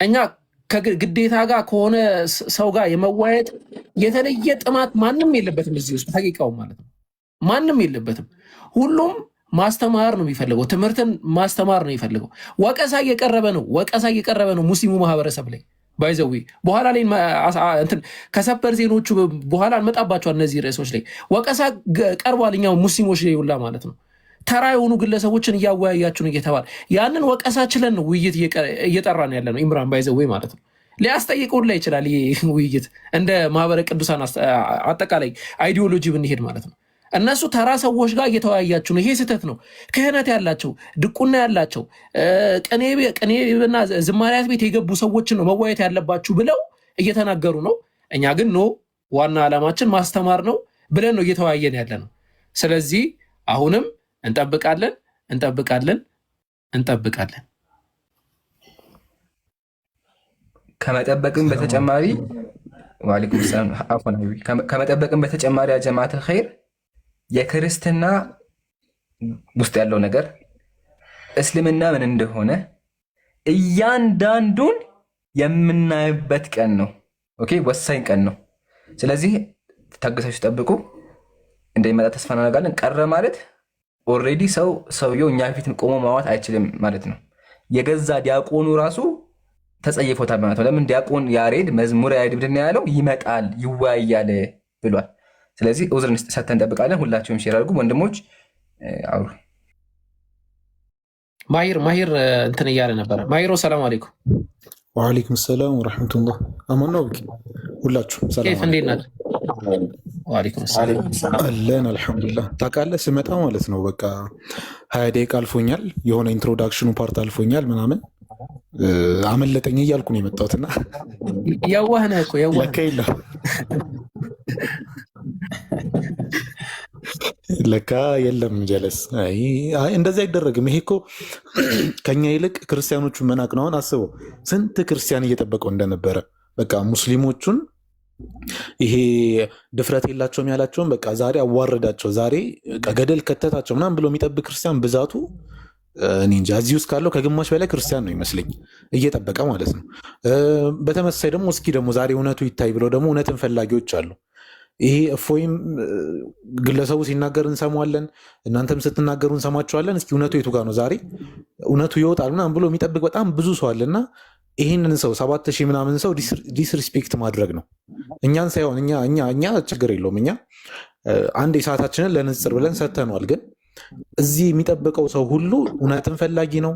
እኛ ከግዴታ ጋር ከሆነ ሰው ጋር የመዋየት የተለየ ጥማት ማንም የለበትም እዚህ ውስጥ ሀቂቃው ማለት ነው። ማንም የለበትም። ሁሉም ማስተማር ነው የሚፈልገው፣ ትምህርትን ማስተማር ነው የሚፈልገው። ወቀሳ እየቀረበ ነው ሙስሊሙ ማህበረሰብ ላይ ባይዘዊ። በኋላ ላይ ከሰበር ዜኖቹ በኋላ እንመጣባቸዋል። እነዚህ ርዕሶች ላይ ወቀሳ ቀርቧል። እኛው ሙስሊሞች ላይ ሁላ ማለት ነው። ተራ የሆኑ ግለሰቦችን እያወያያችሁ ነው እየተባለ ያንን ወቀሳ ችለን ነው ውይይት እየጠራን ያለ ነው። ኢምራን ባይዘዌ ማለት ነው። ሊያስጠይቁን ላይ ይችላል ይህ ውይይት እንደ ማህበረ ቅዱሳን አጠቃላይ አይዲዮሎጂ ብንሄድ ማለት ነው። እነሱ ተራ ሰዎች ጋር እየተወያያችሁ ነው። ይሄ ስህተት ነው። ክህነት ያላቸው ድቁና ያላቸው ቅኔና ዝማሪያት ቤት የገቡ ሰዎችን ነው መወያየት ያለባችሁ ብለው እየተናገሩ ነው። እኛ ግን ኖ ዋና ዓላማችን ማስተማር ነው ብለን ነው እየተወያየን ያለ ነው። ስለዚህ አሁንም እንጠብቃለን። ከመጠበቅም በተጨማሪ ወአለይኩም ሰላም አፎን ሀቢቢ ከመጠበቅም በተጨማሪ ጀማዓት ኸይር የክርስትና ውስጥ ያለው ነገር እስልምና ምን እንደሆነ እያንዳንዱን የምናይበት ቀን ነው። ኦኬ፣ ወሳኝ ቀን ነው። ስለዚህ ታግሳችሁ ጠብቁ። እንደሚመጣ ተስፋ እናደርጋለን። ቀረ ማለት ኦልሬዲ ሰውየው እኛ ፊት ቆሞ ማዋት አይችልም ማለት ነው። የገዛ ዲያቆኑ ራሱ ተጸይፎታል ማለት ነው። ለምን ዲያቆን ያሬድ መዝሙር ያሬድ ምንድን ነው ያለው? ይመጣል ይወያያል ብሏል። ስለዚህ ኡዝር ሰተን እንጠብቃለን። ሁላችሁም ሼር አድርጉ ወንድሞች። አውሩ። ማሂር እንትን እያለ ነበረ። ማሂሮ ሰላም አለይኩም። ወአለይኩም ሰላም ወረሕመቱላህ። አማን ነው። ሁላችሁም ሰላም እንዴት ናችሁ? ወአለይኩም ሰላም አለን አልሐምዱሊላህ። ታውቃለህ ስመጣ ማለት ነው በቃ 20 ደቂቃ አልፎኛል። የሆነ ኢንትሮዳክሽኑ ፓርት አልፎኛል ምናምን አመለጠኝ እያልኩ ነው የመጣሁትና የዋህ ነህ እኮ የዋህ ለካ የለም ጀለስ። እንደዚህ አይደረግም። ይሄ እኮ ከኛ ይልቅ ክርስቲያኖቹን መናቅ ነው። አሁን አስበው ስንት ክርስቲያን እየጠበቀው እንደነበረ በቃ ሙስሊሞቹን ይሄ ድፍረት የላቸውም ያላቸውን በቃ ዛሬ አዋረዳቸው፣ ዛሬ ገደል ከተታቸው ምናምን ብሎ የሚጠብቅ ክርስቲያን ብዛቱ እኔ እንጃ። እዚህ ውስጥ ካለው ከግማሽ በላይ ክርስቲያን ነው ይመስለኝ እየጠበቀ ማለት ነው። በተመሳሳይ ደግሞ እስኪ ደግሞ ዛሬ እውነቱ ይታይ ብለው ደግሞ እውነትን ፈላጊዎች አሉ። ይሄ እፎይም ግለሰቡ ሲናገር እንሰማዋለን፣ እናንተም ስትናገሩ እንሰማችኋለን። እስኪ እውነቱ የቱ ጋር ነው? ዛሬ እውነቱ ይወጣል ምናምን ብሎ የሚጠብቅ በጣም ብዙ ሰው አለና ይህንን ሰው 7000 ምናምን ሰው ዲስሪስፔክት ማድረግ ነው። እኛን ሳይሆን እኛ ችግር የለውም እኛ አንድ ሰዓታችንን ለንጽር ብለን ሰጥተነዋል። ግን እዚህ የሚጠብቀው ሰው ሁሉ እውነትን ፈላጊ ነው።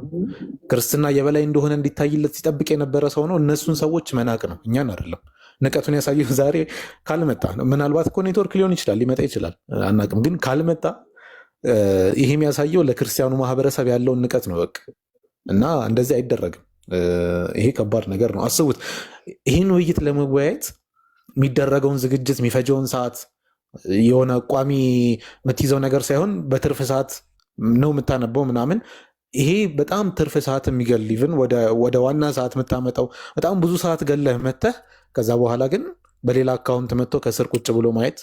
ክርስትና የበላይ እንደሆነ እንዲታይለት ሲጠብቅ የነበረ ሰው ነው። እነሱን ሰዎች መናቅ ነው፣ እኛን አይደለም። ንቀቱን ያሳየው ዛሬ ካልመጣ ነው። ምናልባት እኮ ኔትወርክ ሊሆን ይችላል፣ ሊመጣ ይችላል፣ አናቅም። ግን ካልመጣ ይሄ የሚያሳየው ለክርስቲያኑ ማህበረሰብ ያለውን ንቀት ነው። በቃ እና እንደዚህ አይደረግም። ይሄ ከባድ ነገር ነው። አስቡት፣ ይህን ውይይት ለመወያየት የሚደረገውን ዝግጅት የሚፈጀውን ሰዓት የሆነ ቋሚ የምትይዘው ነገር ሳይሆን በትርፍ ሰዓት ነው የምታነበው ምናምን። ይሄ በጣም ትርፍ ሰዓት የሚገል ኢቭን ወደ ዋና ሰዓት የምታመጣው በጣም ብዙ ሰዓት ገለህ መተህ ከዛ በኋላ ግን በሌላ አካውንት መጥቶ ከስር ቁጭ ብሎ ማየት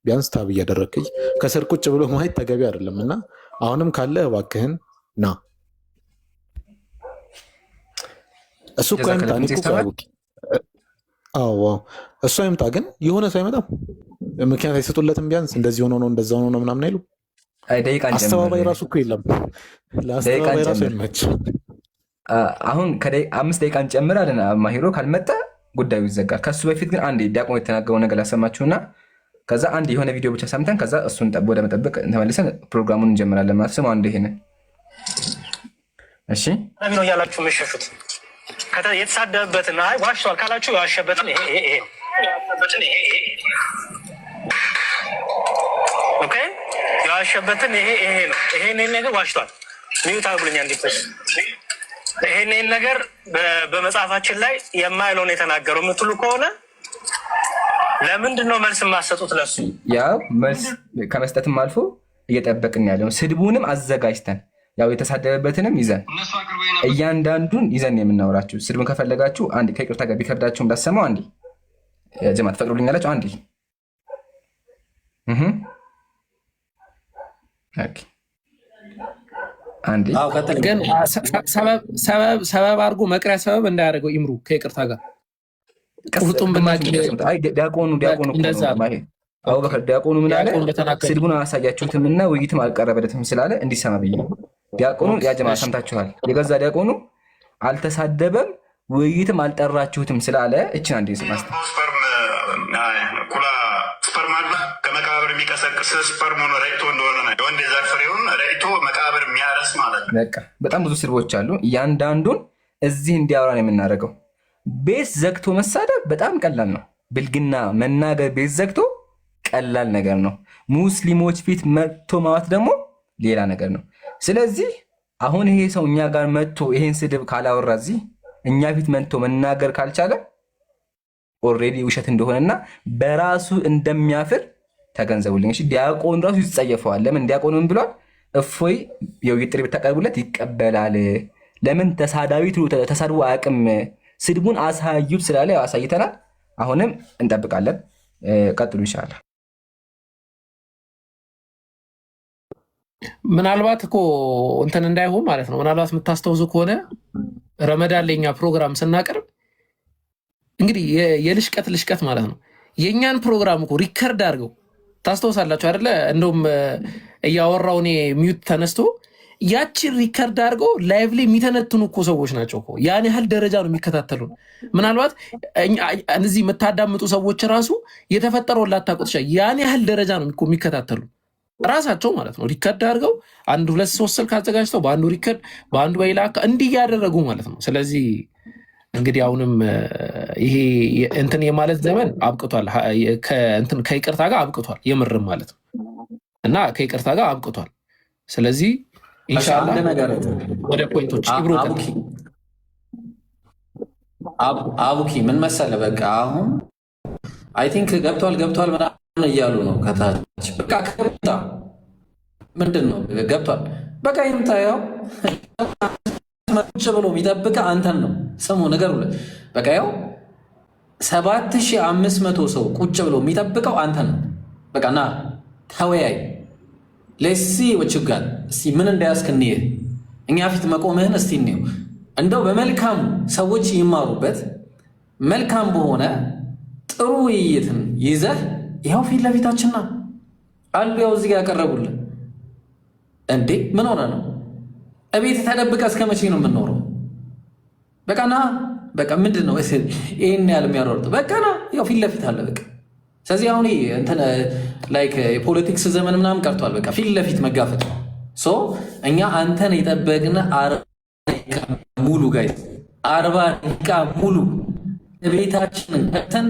ቢያንስ ታብ እያደረግኝ ከስር ቁጭ ብሎ ማየት ተገቢ አይደለም። እና አሁንም ካለ እባክህን ና እሱ እኮ አይምጣ። እሱ አይምጣ፣ ግን የሆነ ሰው አይመጣም። ምክንያት አይሰጡለትም። ቢያንስ እንደዚህ ሆኖ ነው እንደዛ ሆኖ ነው ምናምን አይሉ። አስተባባይ ራሱ እኮ የለም። ለአስተባባይ ራሱ አይመች። አሁን 5 ደቂቃ እንጨምር አለን ማሂሮ። ካልመጣ ጉዳዩ ይዘጋል። ከሱ በፊት ግን አንድ ዲያቆን የተናገረው ነገር ላሰማችሁና ከዛ አንድ የሆነ ቪዲዮ ብቻ ሰምተን ከዛ እሱን ወደ መጠበቅ ተመልሰን ፕሮግራሙን እንጀምራለን ማለት ነው። አንድ ይሄንን እሺ ነው እያላችሁ የምትሸሹት የተሳደበበትን ዋሽቷል ካላችሁ የዋሸበትን ይሄ ኦኬ፣ የዋሸበትን ይሄ ነው። ይሄን ነገር ዋሽቷል። ሚዩት አድርጉልኛ እንዲፈስ ይሄን ነገር በመጽሐፋችን ላይ የማይለውን የተናገረው የምትሉ ከሆነ ለምንድን ነው መልስ የማሰጡት? ለሱ ያው መልስ ከመስጠትም አልፎ እየጠበቅን ያለው ስድቡንም አዘጋጅተን ያው የተሳደበበትንም ይዘን እያንዳንዱን ይዘን የምናወራችሁ። ስድቡን ከፈለጋችሁ አንዴ ከይቅርታ ጋር ቢከብዳችሁም ላሰማው አንዴ ጀማ ትፈቅዱልኛላችሁ? አንዴ አንዴ ግን ሰበብ አድርጎ መቅሪያ ሰበብ እንዳያደርገው ይምሩ ከይቅርታ ጋር ቁርጡን ዲያቆኑ ምን አለ? ስድቡን አላሳያችሁትም እና ውይይትም አልቀረበለትም ስላለ እንዲሰማ ብዬ ነው። ዲያቆኑ ያጀማ ሰምታችኋል። የገዛ ዲያቆኑ አልተሳደበም ውይይትም አልጠራችሁትም ስላለ እችን አንዴ ማስተ ስፐርም አለ ከመቃብር የሚቀሰቅስ ስፐርም ሆኖ ረጭቶ እንደሆነ ነው የወንድ የዘር ፍሬውን ረጭቶ መቃብር የሚያረስ ማለት ነው። በቃ በጣም ብዙ ስድቦች አሉ። እያንዳንዱን እዚህ እንዲያወራ ነው የምናደርገው። ቤት ዘግቶ መሳደብ በጣም ቀላል ነው። ብልግና መናገር ቤት ዘግቶ ቀላል ነገር ነው። ሙስሊሞች ፊት መጥቶ ማዋት ደግሞ ሌላ ነገር ነው። ስለዚህ አሁን ይሄ ሰው እኛ ጋር መጥቶ ይሄን ስድብ ካላወራ እዚህ እኛ ፊት መጥቶ መናገር ካልቻለ ኦልሬዲ ውሸት እንደሆነና በራሱ እንደሚያፍር ተገንዘቡልኝ። እሺ ዲያቆን ራሱ ይጸየፈዋል። ለምን? ዲያቆን ምን ብሏል? እፎይ የውይይት ጥሪ ብታቀርቡለት ይቀበላል። ለምን? ተሳድቦ አያውቅም። ስድቡን አሳዩት ስላለ አሳይተናል። አሁንም እንጠብቃለን። ቀጥሉ ይሻላል። ምናልባት እኮ እንትን እንዳይሆን ማለት ነው። ምናልባት የምታስታውሱ ከሆነ ረመዳን ለኛ ፕሮግራም ስናቀርብ እንግዲህ የልሽቀት ማለት ነው። የእኛን ፕሮግራም እኮ ሪከርድ አድርገው ታስታውሳላችሁ አይደለ? እንደውም እያወራው እኔ ሚዩት ተነስቶ ያችን ሪከርድ አድርገው ላይቭ ላይ የሚተነትኑ እኮ ሰዎች ናቸው እኮ። ያን ያህል ደረጃ ነው የሚከታተሉን። ምናልባት እዚህ የምታዳምጡ ሰዎች ራሱ የተፈጠረውን ላታውቁ ትችላላችሁ። ያን ያህል ደረጃ ነው የሚከታተሉ ራሳቸው ማለት ነው። ሪከርድ አድርገው 1 2 3 ስልክ አዘጋጅተው በአንዱ ሪከርድ በአንዱ በሌላ እንዲህ እያደረጉ ማለት ነው። ስለዚህ እንግዲህ አሁንም ይሄ እንትን የማለት ዘመን አብቅቷል። ከይቅርታ ጋር አብቅቷል። የምርም ማለት ነው እና ከይቅርታ ጋር አብቅቷል። ስለዚህ ኢንሻላህ ወደ ፖይንቶች አቡኪ ምን መሰለህ፣ በቃ አሁን አይ ቲንክ ገብቷል ምናምን እያሉ ነው ከታች። በቃ ከመጣ ምንድን ነው ገብቷል፣ በቃ ይምታየው ቁጭ ብሎ የሚጠብቅህ አንተን ነው። ስሙ ነገር ብለህ በቃ ያው 7500 ሰው ቁጭ ብሎ የሚጠብቀው አንተን ነው። በቃ ና ተወያይ። ለሲ ወችጋል እስቲ ምን እንዳያስክ እንየህ። እኛ ፊት መቆምህን እስቲ እንየው። እንደው በመልካሙ ሰዎች ይማሩበት መልካም በሆነ ጥሩ ውይይትን ይዘህ ይኸው ፊት ለፊታችን ና አሉ። ያው እዚህ ጋር ያቀረቡልን እንዴ ምን ሆነ ነው? እቤት ተደብቀ እስከ መቼ ነው የምንኖረው? በቃ ና በቃ ምንድን ነው ይህን ያህል የሚያሯሩጥ? በቃ ና ያው ፊት ለፊት አለ በቃ። ስለዚህ አሁን እንትን ላይክ የፖለቲክስ ዘመን ምናምን ቀርቷል። በቃ ፊት ለፊት መጋፈጥ ነው። እኛ አንተን የጠበቅን 40 ደቂቃ ሙሉ ጋይ 40 ደቂቃ ሙሉ ቤታችንን ከተን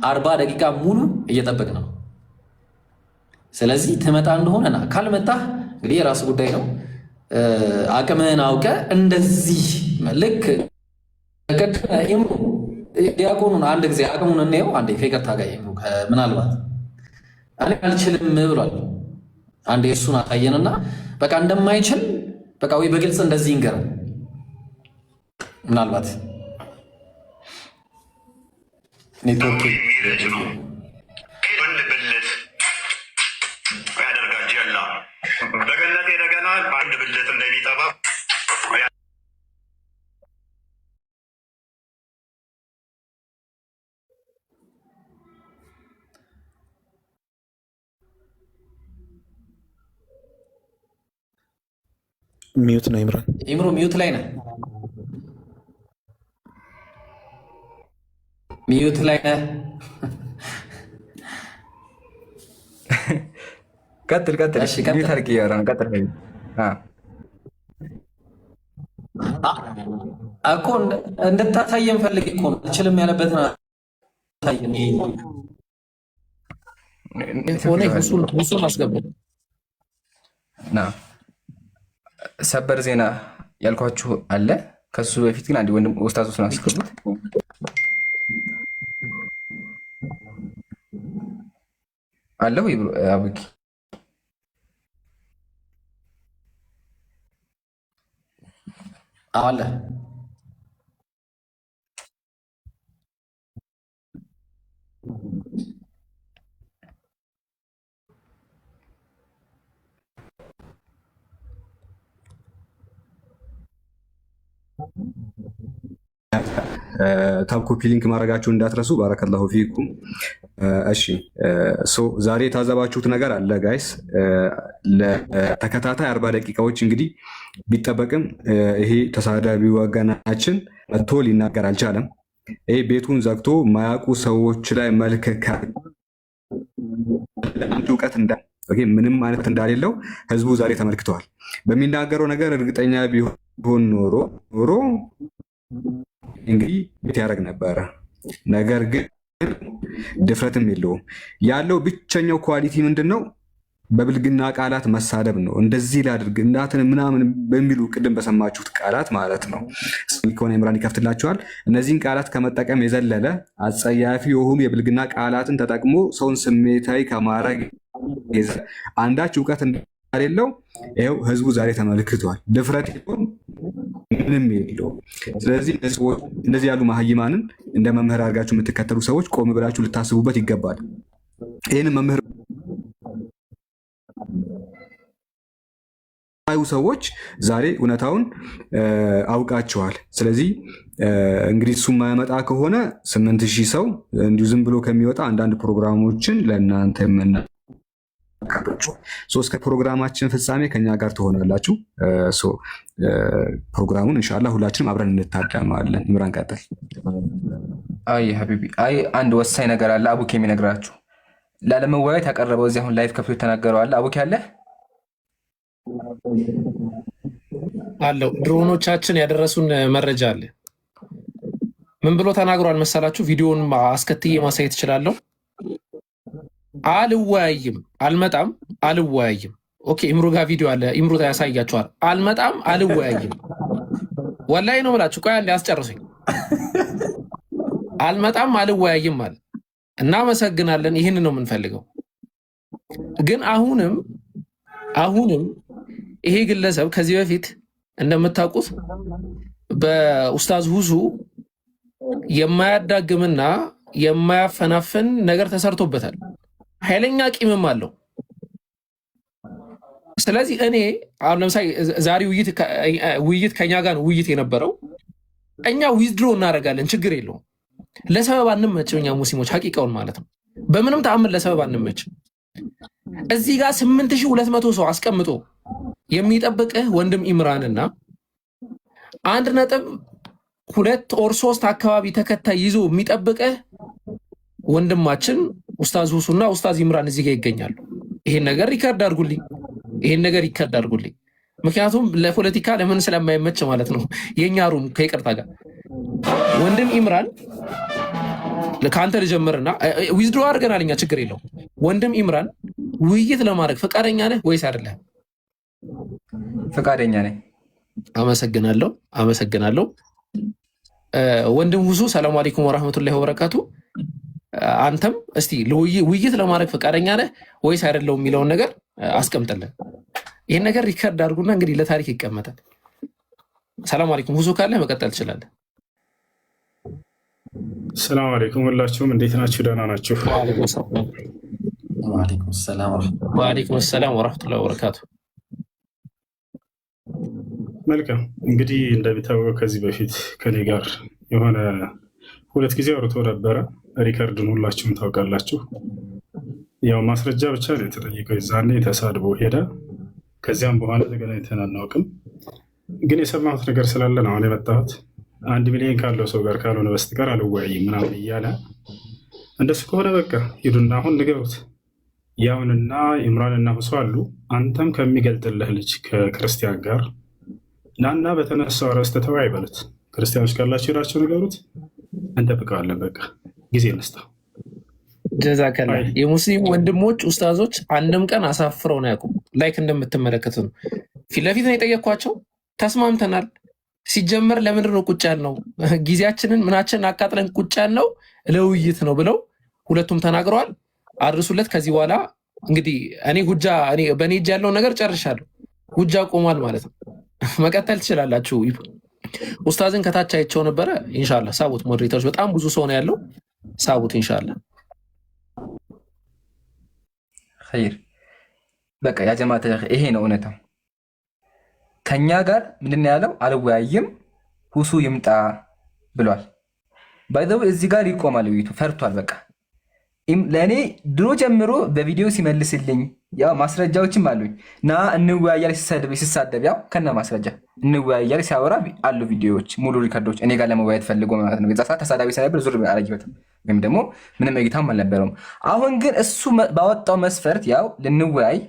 40 ደቂቃ ሙሉ እየጠበቅን ነው። ስለዚህ ትመጣ እንደሆነ ና፣ ካልመጣህ እንግዲህ የራሱ ጉዳይ ነው። አቅምህን አውቀ እንደዚህ ልክ ዲያቆኑን አንድ ጊዜ አቅሙን እናየው። አንዴ ከይቅርታ ጋር ምናልባት እኔ አልችልም ብሏል። አንዴ እሱን አሳየንና በቃ እንደማይችል በቃ ወይ በግልጽ እንደዚህ ይንገረን። ምናልባት ኔትወርክ ብልት ያደርጋል ጀላ በገነት የደገናል አንድ ብልት እንደሚጠባ ሚዩት ነው ኢምራን። ኢምሮ ሚዩት ላይ ነህ፣ ሚዩት ላይ ነህ። ቀጥል ቀጥል። እሺ ቀጥል። ሚዩት አድርጌ እያወራ ነው። ቀጥል እኮ እንድታሳየን ፈልጌ እኮ ነው። አልችልም ያለበትን አሳየን። ሆነ ሁሱን አስገባ ና ሰበር ዜና ያልኳችሁ አለ። ከሱ በፊት ግን አንድ ወንድም ኡስታዙን አስገቡት። አለው አቡኪ አለ ታብ ኮፒ ሊንክ ማድረጋችሁ እንዳትረሱ። ባረከላሁ ፊኩም። እሺ ዛሬ የታዘባችሁት ነገር አለ ጋይስ። ለተከታታይ 40 ደቂቃዎች እንግዲህ ቢጠበቅም ይሄ ተሳዳቢ ወገናችን መጥቶ ሊናገር አልቻለም። ይሄ ቤቱን ዘግቶ ማያውቁ ሰዎች ላይ መልክ እውቀት ምንም አይነት እንዳሌለው ህዝቡ ዛሬ ተመልክተዋል። በሚናገረው ነገር እርግጠኛ ቢሆን ኖሮ እንግዲህ ቤት ያደርግ ነበረ። ነገር ግን ድፍረትም የለውም። ያለው ብቸኛው ኳሊቲ ምንድን ነው? በብልግና ቃላት መሳደብ ነው። እንደዚህ ላድርግ እናትን ምናምን በሚሉ ቅድም በሰማችሁት ቃላት ማለት ነው። ከሆነ ኢምራን ይከፍትላቸዋል። እነዚህን ቃላት ከመጠቀም የዘለለ አጸያፊ የሆኑ የብልግና ቃላትን ተጠቅሞ ሰውን ስሜታዊ ከማድረግ አንዳች እውቀት እንዳሌለው ይኸው ህዝቡ ዛሬ ተመልክቷል። ድፍረት ምንም የለው። ስለዚህ እንደዚህ ያሉ መሀይማንን እንደ መምህር አድርጋችሁ የምትከተሉ ሰዎች ቆም ብላችሁ ልታስቡበት ይገባል። ይህን መምህር ሰዎች ዛሬ እውነታውን አውቃቸዋል። ስለዚህ እንግዲህ እሱ የማያመጣ ከሆነ 8000 ሰው እንዲሁ ዝም ብሎ ከሚወጣ አንዳንድ ፕሮግራሞችን ለእናንተ እስከ ፕሮግራማችን ፍጻሜ ከኛ ጋር ትሆናላችሁ። ፕሮግራሙን ኢንሻላህ ሁላችንም አብረን እንታደማለን። ኢምራን ቀጥል። አይ ሀቢቢ፣ አይ አንድ ወሳኝ ነገር አለ አቡኪ የሚነግራችሁ። ላለመወያየት ያቀረበው እዚህ አሁን ላይፍ ከፍቶ የተናገረው አለ። አቡኪ አለ አለው። ድሮኖቻችን ያደረሱን መረጃ አለ። ምን ብሎ ተናግሯል መሰላችሁ? ቪዲዮውን አስከትዬ ማሳየት እችላለሁ። አልወያይም፣ አልመጣም፣ አልወያይም። ኦኬ ኢምሩ ጋር ቪዲዮ አለ። ኢምሩ ያሳያችኋል። አልመጣም፣ አልወያይም። ወላሂ ነው ብላችሁ ቆይ አንዴ አስጨርሱኝ። አልመጣም፣ አልወያይም አለ። እናመሰግናለን። ይህን ነው የምንፈልገው። ግን አሁንም ይሄ ግለሰብ ከዚህ በፊት እንደምታውቁት በኡስታዝ ሁሱ የማያዳግምና የማያፈናፍን ነገር ተሰርቶበታል። ኃይለኛ ቂምም አለው። ስለዚህ እኔ አሁን ለምሳሌ ዛሬ ውይይት ከኛ ጋር ነው ውይይት የነበረው። እኛ ዊዝድሮ እናደርጋለን፣ ችግር የለውም። ለሰበብ አንመችም። እኛ ሙስሊሞች ሀቂቃውን ማለት ነው በምንም ተአምር ለሰበብ አንመችም። እዚህ ጋር 8200 ሰው አስቀምጦ የሚጠብቅህ ወንድም ኢምራንና 2 ኦር 3 አካባቢ ተከታይ ይዞ የሚጠብቅህ ወንድማችን ኡስታዝ ሁሱና ኡስታዝ ኢምራን እዚህ ጋር ይገኛሉ። ይሄን ነገር ሪከርድ አድርጉልኝ። ምክንያቱም ለፖለቲካ ለምን ስለማይመች ማለት ነው። የኛ ሩም ከይቅርታ ጋር ወንድም ኢምራን ከአንተ ልጀምርና ዊዝድሮ አድርገናል እኛ ችግር የለው። ወንድም ኢምራን ውይይት ለማድረግ ፈቃደኛ ነህ ወይስ አይደለም? ፈቃደኛ ነኝ። አመሰግናለሁ። ወንድም ሁሱ ሰላም አለይኩም ወራህመቱላሂ ወበረካቱ። አንተም እስቲ ውይይት ለማድረግ ፈቃደኛ ነህ ወይስ አይደለም የሚለውን ነገር አስቀምጥልን። ይህን ነገር ሪከርድ አድርጉና እንግዲህ ለታሪክ ይቀመጣል። ሰላም አለይኩም ሁሱ ካለ መቀጠል ትችላለህ። ሰላም አለይኩም ሁላችሁም እንዴት ናችሁ? ደህና ናችሁ? ወአለይኩም ሰላም ወራህመቱላሂ ወበረካቱ። መልካም እንግዲህ እንደሚታወቀው ከዚህ በፊት ከኔ ጋር የሆነ 2 ጊዜ አውርቶ ነበረ። ሪከርድን ሁላችሁም ታውቃላችሁ። ያው ማስረጃ ብቻ ነው የተጠየቀው። የዛኔ ተሳድቦ ሄደ። ከዚያም በኋላ ተገናኝተን አናውቅም። ግን የሰማሁት ነገር ስላለ ነው አሁን የመጣሁት። 1 ሚሊዮን ካለው ሰው ጋር ካልሆነ በስተቀር አልወያይም ምናምን እያለ እንደሱ ከሆነ በቃ ሂዱና አሁን ንገሩት። ያውንና ኢምራንና ሁሱ አሉ። አንተም ከሚገልጥልህ ልጅ ከክርስቲያን ጋር ናና በተነሳው ርዕስ ተወያይ በሉት። ክርስቲያኖች ካላችሁ ሄዳችሁ ንገሩት። እንጠብቀዋለን። በቃ ጊዜ እንስጣ። ጀዛከላ። የሙስሊም ወንድሞች ኡስታዞች አንድም ቀን አሳፍረው ነው ያውቁም። ላይክ እንደምትመለከቱ ነው። ፊት ለፊት ነው የጠየኳቸው። ተስማምተናል። ሲጀመር ለምንድን ነው ቁጭ ያልነው? ጊዜያችንን ምናችንን አቃጥለን ቁጭ ያልነው ለውይይት ነው ብለው ሁለቱም ተናግረዋል። አድርሱለት። ከዚህ በኋላ እንግዲህ በእኔ እጅ ያለውን ነገር ጨርሻለሁ። ሁጃ ቆሟል ማለት ነው። መቀጠል ትችላላችሁ። ኡስታዝን ከታች አይቼው ነበረ። ኢንሻላህ ሳቡት። ሞዴሬተሮች በጣም ብዙ ሰው ነው ያለው። ሳቡት ኢንሻላህ። ኸይር በቃ ያ ጀማዓት ይሄ ነው እውነታው። ከኛ ጋር ምንድን ነው ያለው? አልወያይም ሁሱ ይምጣ ብሏል። ባይዘው እዚህ ጋር ይቆማል ውይይቱ። ፈርቷል። በቃ ለእኔ ድሮ ጀምሮ በቪዲዮ ሲመልስልኝ ያው ማስረጃዎችም አሉኝ። ና እንወያያል ሲሳደብ ያው ከነ ማስረጃ እንወያያል ሲያወራ አሉ ቪዲዮዎች፣ ሙሉ ሪከርዶች እኔ ጋር ለመወያየት ፈልጎ ማለት ነው። የዛ ሰዓት ተሳዳቢ ስለነበር ዙር አላየበትም ወይም ደግሞ ምንም እይታም አልነበረውም። አሁን ግን እሱ ባወጣው መስፈርት ያው ልንወያይ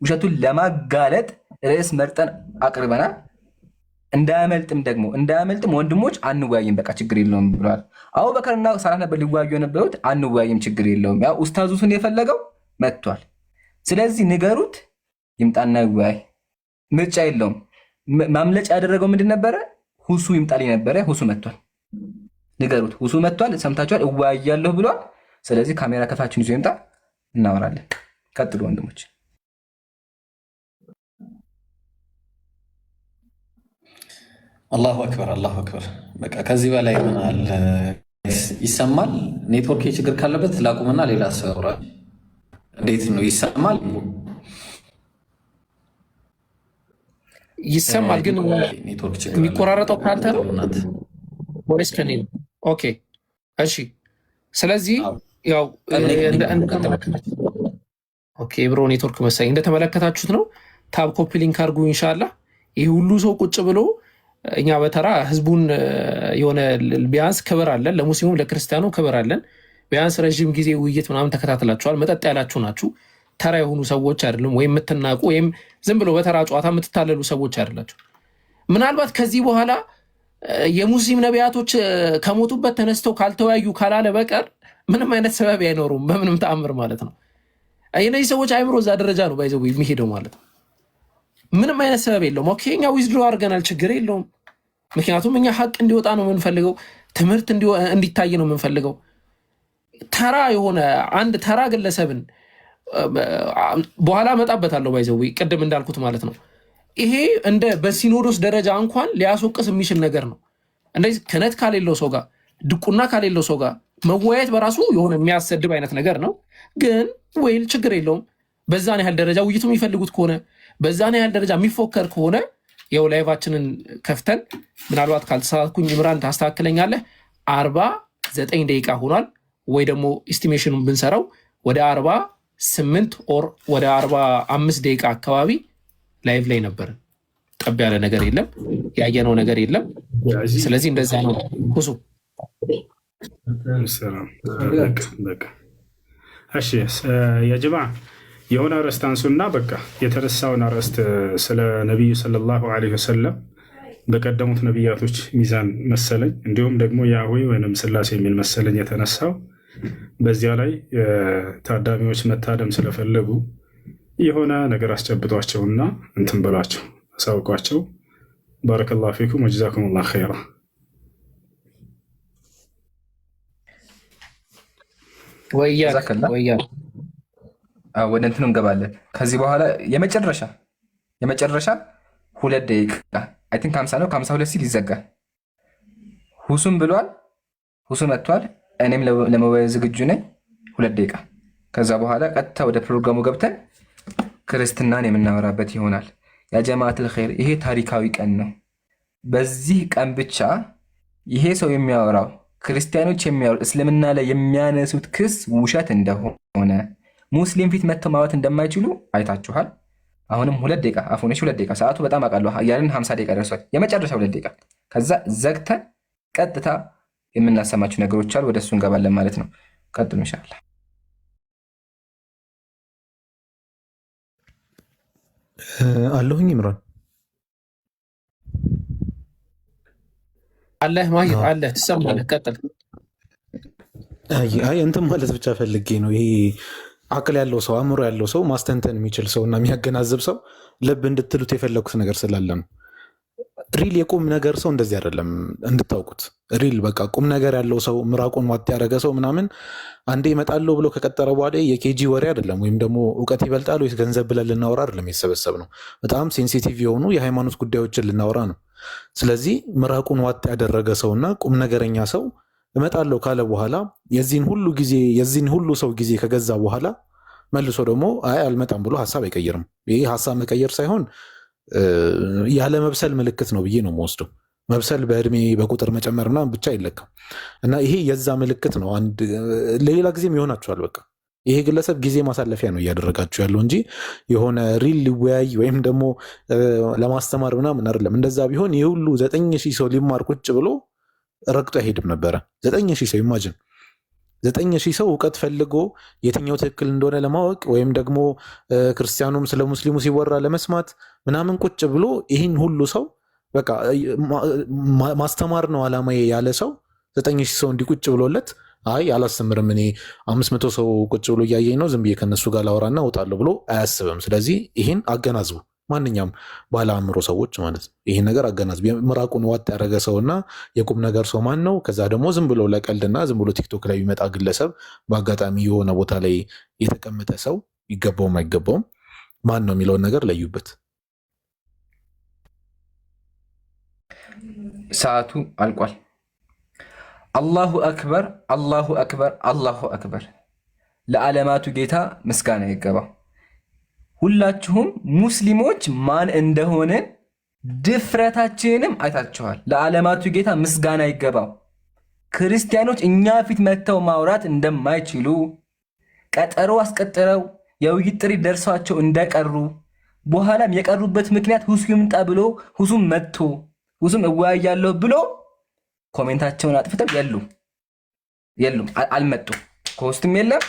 ውሸቱን ለማጋለጥ ርዕስ መርጠን አቅርበናል። እንዳያመልጥም ወንድሞች አንወያይም በቃ ችግር የለውም ብለዋል። አቡበከርና ሳላህ ነበር ሊወያዩ የነበሩት። አንወያይም ችግር የለውም ያው ኡስታዙን የፈለገው መጥቷል። ስለዚህ ንገሩት ይምጣና ይወያይ። ምርጫ የለውም። ማምለጫ ያደረገው ምንድን ነበረ? ሁሱ ይምጣልኝ ነበረ። ሁሱ መጥቷል። ንገሩት ሁሱ መጥቷል። ሰምታችኋል። እወያያለሁ ብሏል። ስለዚህ ካሜራ ከፋችን ይዞ ይምጣ፣ እናወራለን። ቀጥሉ ወንድሞች። አላሁ አክበር አላሁ አክበር። በቃ ከዚህ በላይ ምን አለ? ይሰማል? ኔትወርክ ችግር ካለበት ላቁምና ሌላ ሰው ያወራል። እንዴት ነው ይሰማል? ይሰማል፣ ግን የሚቆራረጠው ከአንተ ነው ወይስ ከእኔ ነው? ኦኬ እሺ። ስለዚህ ያው ብሮ ኔትወርክ መሳኝ እንደተመለከታችሁት ነው። ታብ ኮፒ ሊንክ አድርጉ ኢንሻላህ። ይህ ሁሉ ሰው ቁጭ ብሎ እኛ በተራ ህዝቡን የሆነ ቢያንስ ክብር አለን፣ ለሙስሊሙም ለክርስቲያኑ ክብር አለን። ቢያንስ ረዥም ጊዜ ውይይት ምናምን ተከታትላችኋል። መጠጥ ያላችሁ ናችሁ። ተራ የሆኑ ሰዎች አይደሉም፣ ወይም የምትናቁ ወይም ዝም ብሎ በተራ ጨዋታ የምትታለሉ ሰዎች አይደላችሁ። ምናልባት ከዚህ በኋላ የሙስሊም ነቢያቶች ከሞቱበት ተነስተው ካልተወያዩ ካላለ በቀር ምንም አይነት ሰበብ አይኖሩም፣ በምንም ተአምር ማለት ነው። የነዚህ ሰዎች አይምሮ እዛ ደረጃ ነው ባይዘው የሚሄደው ማለት ነው። ምንም አይነት ሰበብ የለውም። ኦኬ እኛ ዊዝድሮ አድርገናል፣ ችግር የለውም። ምክንያቱም እኛ ሀቅ እንዲወጣ ነው የምንፈልገው፣ ትምህርት እንዲታይ ነው የምንፈልገው። ተራ የሆነ አንድ ተራ ግለሰብን በኋላ እመጣበታለሁ ባይዘው ቅድም እንዳልኩት ማለት ነው። ይሄ እንደ በሲኖዶስ ደረጃ እንኳን ሊያስወቅስ የሚችል ነገር ነው። እንደዚህ ክህነት ካሌለው ሰው ጋር ድቁና ካሌለው ሰው ጋር መወያየት በራሱ የሆነ የሚያሰድብ አይነት ነገር ነው። ግን ወይል ችግር የለውም። በዛን ያህል ደረጃ ውይይቱ የሚፈልጉት ከሆነ በዛን ያህል ደረጃ የሚፎከር ከሆነ የው ላይቫችንን ከፍተን ምናልባት ካልተሳሳትኩኝ ኢምራን ታስተካክለኛለህ 49 ደቂቃ ሆኗል። ወይ ደግሞ ኢስቲሜሽኑን ብንሰራው ወደ 48 ኦር ወደ 45 ደቂቃ አካባቢ ላይቭ ላይ ነበርን። ጠብ ያለ ነገር የለም፣ ያየነው ነገር የለም። ስለዚህ እንደዛ ነው። ሁሱ እሺ የጅማ የሆነ አርዕስት አንሱና በቃ የተነሳውን አርዕስት ስለ ነቢዩ ሰለላሁ ዐለይሂ ወሰለም በቀደሙት ነቢያቶች ሚዛን መሰለኝ፣ እንዲሁም ደግሞ ያህዌ ወይም ስላሴ የሚል መሰለኝ የተነሳው። በዚያ ላይ ታዳሚዎች መታደም ስለፈለጉ የሆነ ነገር አስጨብጧቸውና እንትን በሏቸው፣ አሳውቋቸው። ባረከላሁ ፊኩም ወጀዛኩሙላሁ ኸይራ። ወደ እንትኑ እንገባለን። ከዚህ በኋላ የመጨረሻ 2 ደቂቃ አይ ቲንክ 50 ነው፣ ከ52 ሲል ይዘጋል። ሁሱም ብሏል፣ ሁሱ መጥቷል። እኔም ለመወያየት ዝግጁ ነኝ። 2 ደቂቃ። ከዛ በኋላ ቀጥታ ወደ ፕሮግራሙ ገብተን ክርስትናን የምናወራበት ይሆናል። ያ ጀማዓተል ኸይር፣ ይሄ ታሪካዊ ቀን ነው። በዚህ ቀን ብቻ ይሄ ሰው የሚያወራው ክርስቲያኖች የሚያወሩ እስልምና ላይ የሚያነሱት ክስ ውሸት እንደሆነ ሙስሊም ፊት መጥተው ማውራት እንደማይችሉ አይታችኋል። አሁንም 2 ደቂቃ አፉነሽ 2 ደቂቃ ሰዓቱ በጣም አውቃለሁ ያለን 50 ደቂቃ ደርሷል። የመጨረሻ 2 ደቂቃ ከዛ ዘግተን ቀጥታ የምናሰማችሁ ነገሮች አሉ፣ ወደሱ እንገባለን ማለት ነው። ቀጥሉ ኢንሻአላህ። አለሁኝ ኢምራን አለህ ማየው አለህ ትሰማለህ። ቀጥል። አይ እንትን ማለት ብቻ ፈልጌ ነው። ይሄ አቅል ያለው ሰው አእምሮ ያለው ሰው ማስተንተን የሚችል ሰው እና የሚያገናዝብ ሰው ልብ እንድትሉት የፈለኩት ነገር ስላለ ነው። ሪል የቁም ነገር ሰው እንደዚህ አይደለም እንድታውቁት። ሪል በቃ ቁም ነገር ያለው ሰው ምራቁን ዋጥ ያደረገ ሰው ምናምን አንዴ ይመጣለሁ ብሎ ከቀጠረ በኋላ የኬጂ ወሬ አይደለም፣ ወይም ደግሞ እውቀት ይበልጣል ወይስ ገንዘብ ብለን ልናወራ አይደለም የተሰበሰብ ነው። በጣም ሴንሲቲቭ የሆኑ የሃይማኖት ጉዳዮችን ልናወራ ነው። ስለዚህ ምራቁን ዋጥ ያደረገ ሰውና ቁም ነገረኛ ሰው እመጣለሁ ካለ በኋላ የዚህን ሁሉ ሰው ጊዜ ከገዛ በኋላ መልሶ ደግሞ አይ አልመጣም ብሎ ሀሳብ አይቀይርም። ይህ ሀሳብ መቀየር ሳይሆን ያለ መብሰል ምልክት ነው ብዬ ነው የምወስደው። መብሰል በእድሜ በቁጥር መጨመር ምናምን ብቻ አይለካም እና ይሄ የዛ ምልክት ነው። ለሌላ ጊዜም ይሆናችኋል። በቃ ይሄ ግለሰብ ጊዜ ማሳለፊያ ነው እያደረጋችሁ ያለው እንጂ የሆነ ሪል ሊወያይ ወይም ደግሞ ለማስተማር ምናምን አይደለም። እንደዛ ቢሆን ይህ ሁሉ 9,000 ሰው ሊማር ቁጭ ብሎ ረግጦ አይሄድም ነበረ። 9,000 ሰው ኢማጅን 9,000 ሰው እውቀት ፈልጎ የትኛው ትክክል እንደሆነ ለማወቅ ወይም ደግሞ ክርስቲያኑም ስለ ሙስሊሙ ሲወራ ለመስማት ምናምን ቁጭ ብሎ ይህን ሁሉ ሰው በቃ ማስተማር ነው ዓላማዬ ያለ ሰው 9,000 ሰው እንዲህ ቁጭ ብሎለት አይ አላስተምርም እኔ 500 ሰው ቁጭ ብሎ እያየኝ ነው ዝም ብዬ ከነሱ ጋር ላወራና እወጣለሁ ብሎ አያስብም። ስለዚህ ይህን አገናዝቡ፣ ማንኛውም ባለ አእምሮ ሰዎች ማለት ነው። ይህን ነገር አገናዝቡ። ምራቁን ዋጥ ያደረገ ሰውና የቁም ነገር ሰው ማን ነው? ከዛ ደግሞ ዝም ብሎ ለቀልድና ዝም ብሎ ቲክቶክ ላይ የሚመጣ ግለሰብ፣ በአጋጣሚ የሆነ ቦታ ላይ የተቀመጠ ሰው ይገባውም አይገባውም ማን ነው የሚለውን ነገር ለዩበት። ሰዓቱ አልቋል። አላሁ አክበር፣ አላሁ አክበር፣ አላሁ አክበር። ለዓለማቱ ጌታ ምስጋና ይገባው። ሁላችሁም ሙስሊሞች ማን እንደሆነ ድፍረታችንንም አይታችኋል። ለዓለማቱ ጌታ ምስጋና ይገባው። ክርስቲያኖች እኛ ፊት መጥተው ማውራት እንደማይችሉ ቀጠሮ አስቀጥረው የውይይት ጥሪ ደርሷቸው እንደቀሩ በኋላም የቀሩበት ምክንያት ሁሱ ይምጣ ብሎ ሁሱም መጥቶ ሁሱም እወያያለሁ ብሎ ኮሜንታቸውን አጥፍተው የሉም፣ አልመጡም። ከውስጥም የለም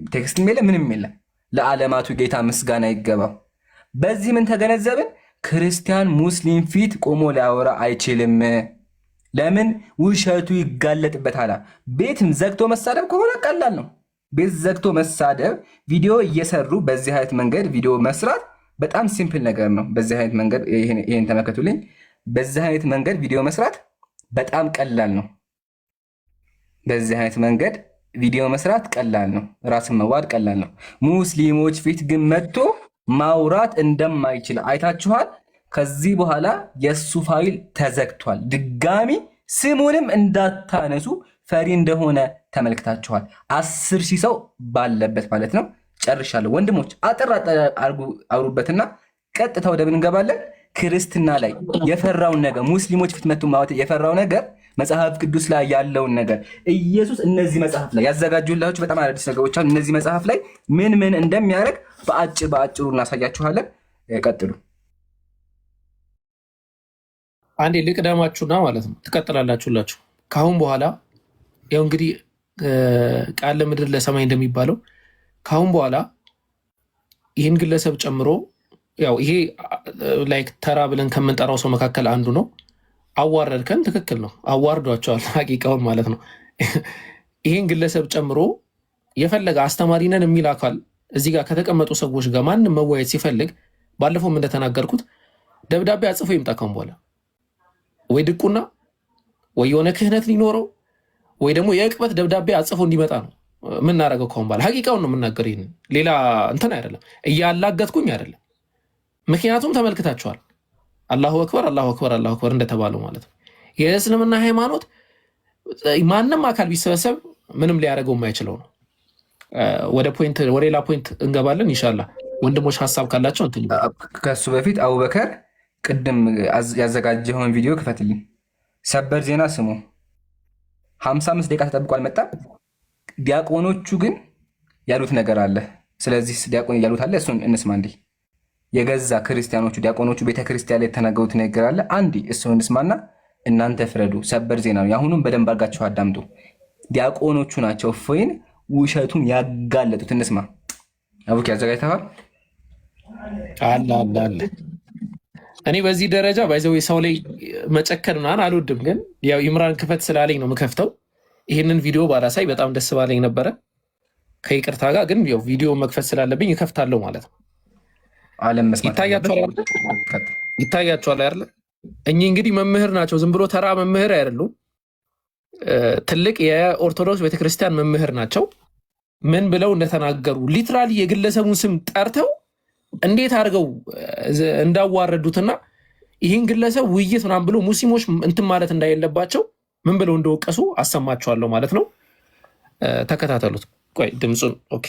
ቴክስትም የለም ምንም የለም። ለዓለማቱ ጌታ ምስጋና ይገባው። በዚህ ምን ተገነዘብን? ክርስቲያን ሙስሊም ፊት ቆሞ ሊያወራ አይችልም። ለምን? ውሸቱ ይጋለጥበታል። ቤትም ዘግቶ መሳደብ ከሆነ ቀላል ነው። ቤት ዘግቶ መሳደብ፣ ቪዲዮ እየሰሩ በዚህ አይነት መንገድ ቪዲዮ መስራት በጣም ሲምፕል ነገር ነው። በዚህ አይነት መንገድ ይሄን ተመከቱልኝ። በዚህ አይነት መንገድ ቪዲዮ መስራት በጣም ቀላል ነው። በዚህ አይነት መንገድ ቪዲዮ መስራት ቀላል ነው። ራስን መዋድ ቀላል ነው። ሙስሊሞች ፊት ግን መጥቶ ማውራት እንደማይችል አይታችኋል። ከዚህ በኋላ የእሱ ፋይል ተዘግቷል። ድጋሚ ስሙንም እንዳታነሱ ፈሪ እንደሆነ ተመልክታችኋል። 10,000 ሰው ባለበት ማለት ነው። ጨርሻለሁ ወንድሞች፣ አጠር አውሩበትና ቀጥታ ወደ ምን እንገባለን? ክርስትና ላይ የፈራውን ነገር ሙስሊሞች ፊት መጥቶ ማውራት የፈራው ነገር መጽሐፍ ቅዱስ ላይ ያለውን ነገር ኢየሱስ እነዚህ መጽሐፍ ላይ ያዘጋጁላችሁ በጣም አዳዲስ ነገሮች አሉ። እነዚህ መጽሐፍ ላይ ምን እንደሚያደርግ በአጭሩ እናሳያችኋለን። ቀጥሉ። አንዴ ልቅደማችሁና ማለት ነው ትቀጥላላችሁላችሁ። ከአሁን በኋላ ያው እንግዲህ ቃል ለምድር ለሰማይ እንደሚባለው ከአሁን በኋላ ይህን ግለሰብ ጨምሮ ያው ይሄ ላይክ ተራ ብለን ከምንጠራው ሰው መካከል አንዱ ነው። አዋረድከን፣ ትክክል ነው፣ አዋርዷቸዋል ሐቂቃውን ማለት ነው። ይህን ግለሰብ ጨምሮ የፈለገ አስተማሪ ነን የሚል አካል እዚህ ጋር ከተቀመጡ ሰዎች ጋር ማንም መወያየት ሲፈልግ ባለፈውም እንደተናገርኩት ደብዳቤ አጽፎ ይምጣ። ካሁን በኋላ ወይ ድቁና ወይ የሆነ ክህነት ሊኖረው ወይ ደግሞ የእቅበት ደብዳቤ አጽፎ እንዲመጣ ነው የምናደርገው። ካሁን በኋላ ሐቂቃውን ነው የምናገር። ይህን ሌላ እንትን አይደለም፣ እያላገጥኩኝ አይደለም። ምክንያቱም ተመልክታችኋል። አላሁ አክበር አላሁ አክበር አላሁ አክበር እንደተባለው ማለት ነው። የእስልምና ሃይማኖት ማንም አካል ቢሰበሰብ ምንም ሊያደርገው የማይችለው ነው። ወደ ሌላ ፖይንት እንገባለን ኢንሻላህ። ወንድሞች ሀሳብ ካላቸው እንትን ከሱ በፊት አቡበከር ቅድም ያዘጋጀውን ቪዲዮ ክፈትልኝ። ሰበር ዜና ስሙ። 55 ደቂቃ ተጠብቆ አልመጣም። ዲያቆኖቹ ግን ያሉት ነገር አለ። ስለዚህ ዲያቆን ያሉት አለ፣ እሱን እንስማ። እንዲህ የገዛ ክርስቲያኖቹ ዲያቆኖቹ ቤተክርስቲያን ላይ የተናገሩት ነገር አለ። አንዲ እሱን እንስማና እናንተ ፍረዱ። ሰበር ዜና ነው። የአሁኑም በደንብ አድርጋችሁ አዳምጡ። ዲያቆኖቹ ናቸው እፎይን ውሸቱን ያጋለጡት። እንስማ። አቡኪ አዘጋጅተዋል? አለ እኔ በዚህ ደረጃ ባይዘው ሰው ላይ መጨከን ምናምን አልወድም፣ ግን ያው ኢምራን ክፈት ስላለኝ ነው የምከፍተው። ይህንን ቪዲዮ ባላሳይ በጣም ደስ ባለኝ ነበረ ከይቅርታ ጋር፣ ግን ያው ቪዲዮ መክፈት ስላለብኝ እከፍታለሁ ማለት ነው። ዓለም መስማት ይታያቸዋል አይደለ? እኚህ እንግዲህ መምህር ናቸው። ዝም ብሎ ተራ መምህር አይደሉም። ትልቅ የኦርቶዶክስ ቤተክርስቲያን መምህር ናቸው። ምን ብለው እንደተናገሩ ሊትራሊ የግለሰቡን ስም ጠርተው እንዴት አድርገው እንዳዋረዱትና ይህን ግለሰብ ውይይት ምናምን ብሎ ሙስሊሞች እንትን ማለት እንዳይለባቸው ምን ብለው እንደወቀሱ አሰማችኋለሁ ማለት ነው። ተከታተሉት። ቆይ ድምፁን ኦኬ።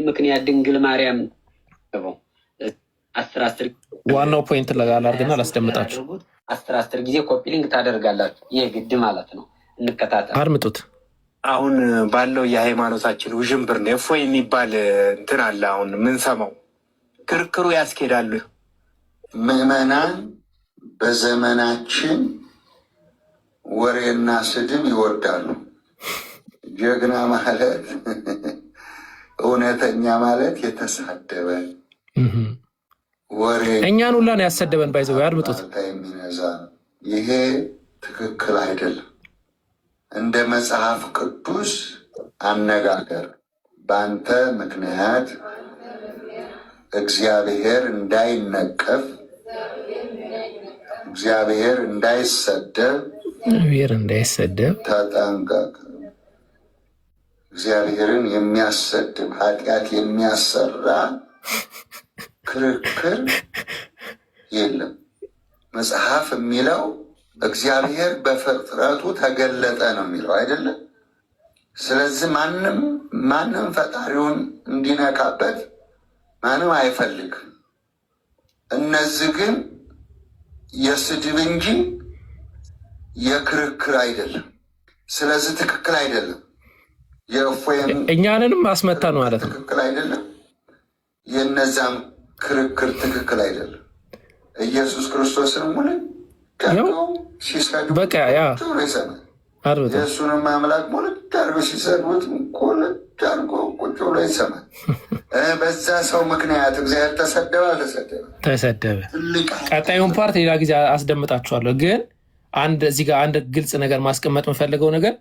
ምክንያት ድንግል ማርያም ዋናው ፖይንት ላላርግና ላስደምጣችሁ። 10 ጊዜ ኮፒ ሊንክ ታደርጋላችሁ። ይህ ግድ ማለት ነው። እንከታተል፣ አድምጡት። አሁን ባለው የሃይማኖታችን ውዥንብር ነው እፎይ የሚባል እንትን አለ። አሁን የምንሰማው ክርክሩ ያስኬዳሉ። ምዕመናን በዘመናችን ወሬና ስድብ ይወዳሉ። ጀግና ማለት እውነተኛ ማለት የተሳደበ ወሬ እኛን ሁላ ነው ያሰደበን። ባይዘው አድምጡት። የሚነዛ ነው። ይሄ ትክክል አይደለም። እንደ መጽሐፍ ቅዱስ አነጋገር በአንተ ምክንያት እግዚአብሔር እንዳይነቀፍ፣ እግዚአብሔር እንዳይሰደብ ተጠንቀቅ። እግዚአብሔርን የሚያሰድብ ኃጢአት የሚያሰራ ክርክር የለም። መጽሐፍ የሚለው እግዚአብሔር በፍጥረቱ ተገለጠ ነው የሚለው አይደለም። ስለዚህ ማንም ፈጣሪውን እንዲነካበት ማንም አይፈልግም። እነዚህ ግን የስድብ እንጂ የክርክር አይደለም። ስለዚህ ትክክል አይደለም። የእፎይም እኛንንም አስመታ ነው ማለት ነው። ትክክል አይደለም። የነዛም ክርክር ትክክል አይደለም። ኢየሱስ ክርስቶስን ሙሉ ሲሰድቡ ይሰማል። የእሱንም አምላክ ሙሉ ዳርጎ ሲሰድቡት ዳርጎ ቁጭ ብሎ ይሰማል። በዛ ሰው ምክንያት እግዚአብሔር ተሰደበ ተሰደበ። ቀጣዩን ፓርት ሌላ ጊዜ አስደምጣችኋለሁ። ግን እዚህ ጋር አንድ ግልጽ ነገር ማስቀመጥ የምፈልገው ነገር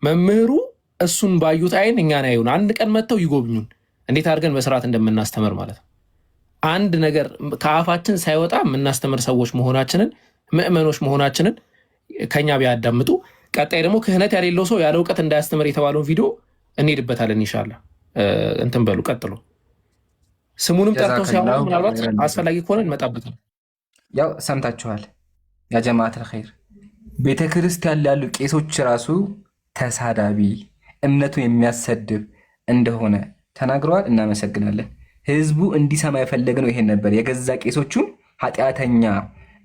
መምህሩ እሱን ባዩት አይን እኛን አዩን። አንድ ቀን መጥተው ይጎብኙን፣ እንዴት አድርገን በስርዓት እንደምናስተምር ማለት ነው። አንድ ነገር ከአፋችን ሳይወጣ የምናስተምር ሰዎች መሆናችንን ምዕመኖች መሆናችንን ከኛ ቢያዳምጡ፣ ቀጣይ ደግሞ ክህነት ያሌለው ሰው ያለ እውቀት እንዳያስተምር የተባለውን ቪዲዮ እንሄድበታለን። ኢንሻላህ እንትን በሉ ቀጥሎ። ስሙንም ጠርተው ሲያወሩ ምናልባት አስፈላጊ ከሆነ እንመጣበታል። ያው ሰምታችኋል። ያ ጀማዓተል ኸይር ቤተክርስቲያን ያሉ ቄሶች ራሱ ተሳዳቢ እምነቱን የሚያሰድብ እንደሆነ ተናግረዋል። እናመሰግናለን። ህዝቡ እንዲሰማ የፈለግነው ይሄን ነበር። የገዛ ቄሶቹን ኃጢአተኛ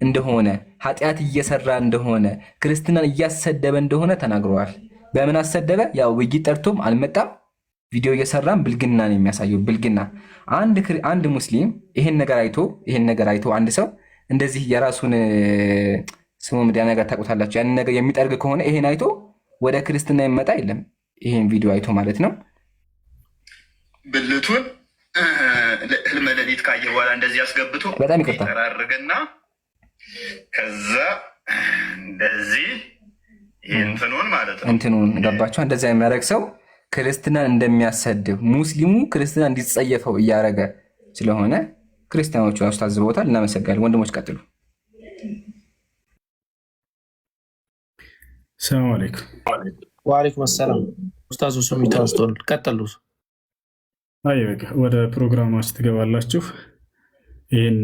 እንደሆነ ኃጢአት እየሰራ እንደሆነ ክርስትናን እያሰደበ እንደሆነ ተናግረዋል። በምን አሰደበ? ያው ውይይት ጠርቶም አልመጣም። ቪዲዮ እየሰራም ብልግናን የሚያሳየው ብልግና። አንድ ሙስሊም ይሄን ነገር አይቶ አንድ ሰው እንደዚህ የራሱን ስሙ ምድያ ነገር ታውቁታላችሁ። ያን ነገር የሚጠርግ ከሆነ ይሄን አይቶ ወደ ክርስትና ይመጣ የለም። ይሄን ቪዲዮ አይቶ ማለት ነው። ብልቱን ህልመ ሌሊት ካየ በኋላ እንደዚህ አስገብቶ በጣም ይቅርታ ይጠራርግና ከዛ እንደዚህ እንትኑን ማለት ነው እንትኑን ገባችሁ? እንደዚያ የሚያደርግ ሰው ክርስትናን እንደሚያሰድብ ሙስሊሙ ክርስትና እንዲጸየፈው እያደረገ ስለሆነ ክርስቲያኖቹ ራሱ ታዝበውታል። እናመሰግናለን። ወንድሞች ቀጥሉ። ሰላም አለይኩም። ወአለይኩም ሰላም። ኡስታዝ ሱሚ ታስቶን ቀጥሉ። አይ በቃ ወደ ፕሮግራማችን ትገባላችሁ። ይህን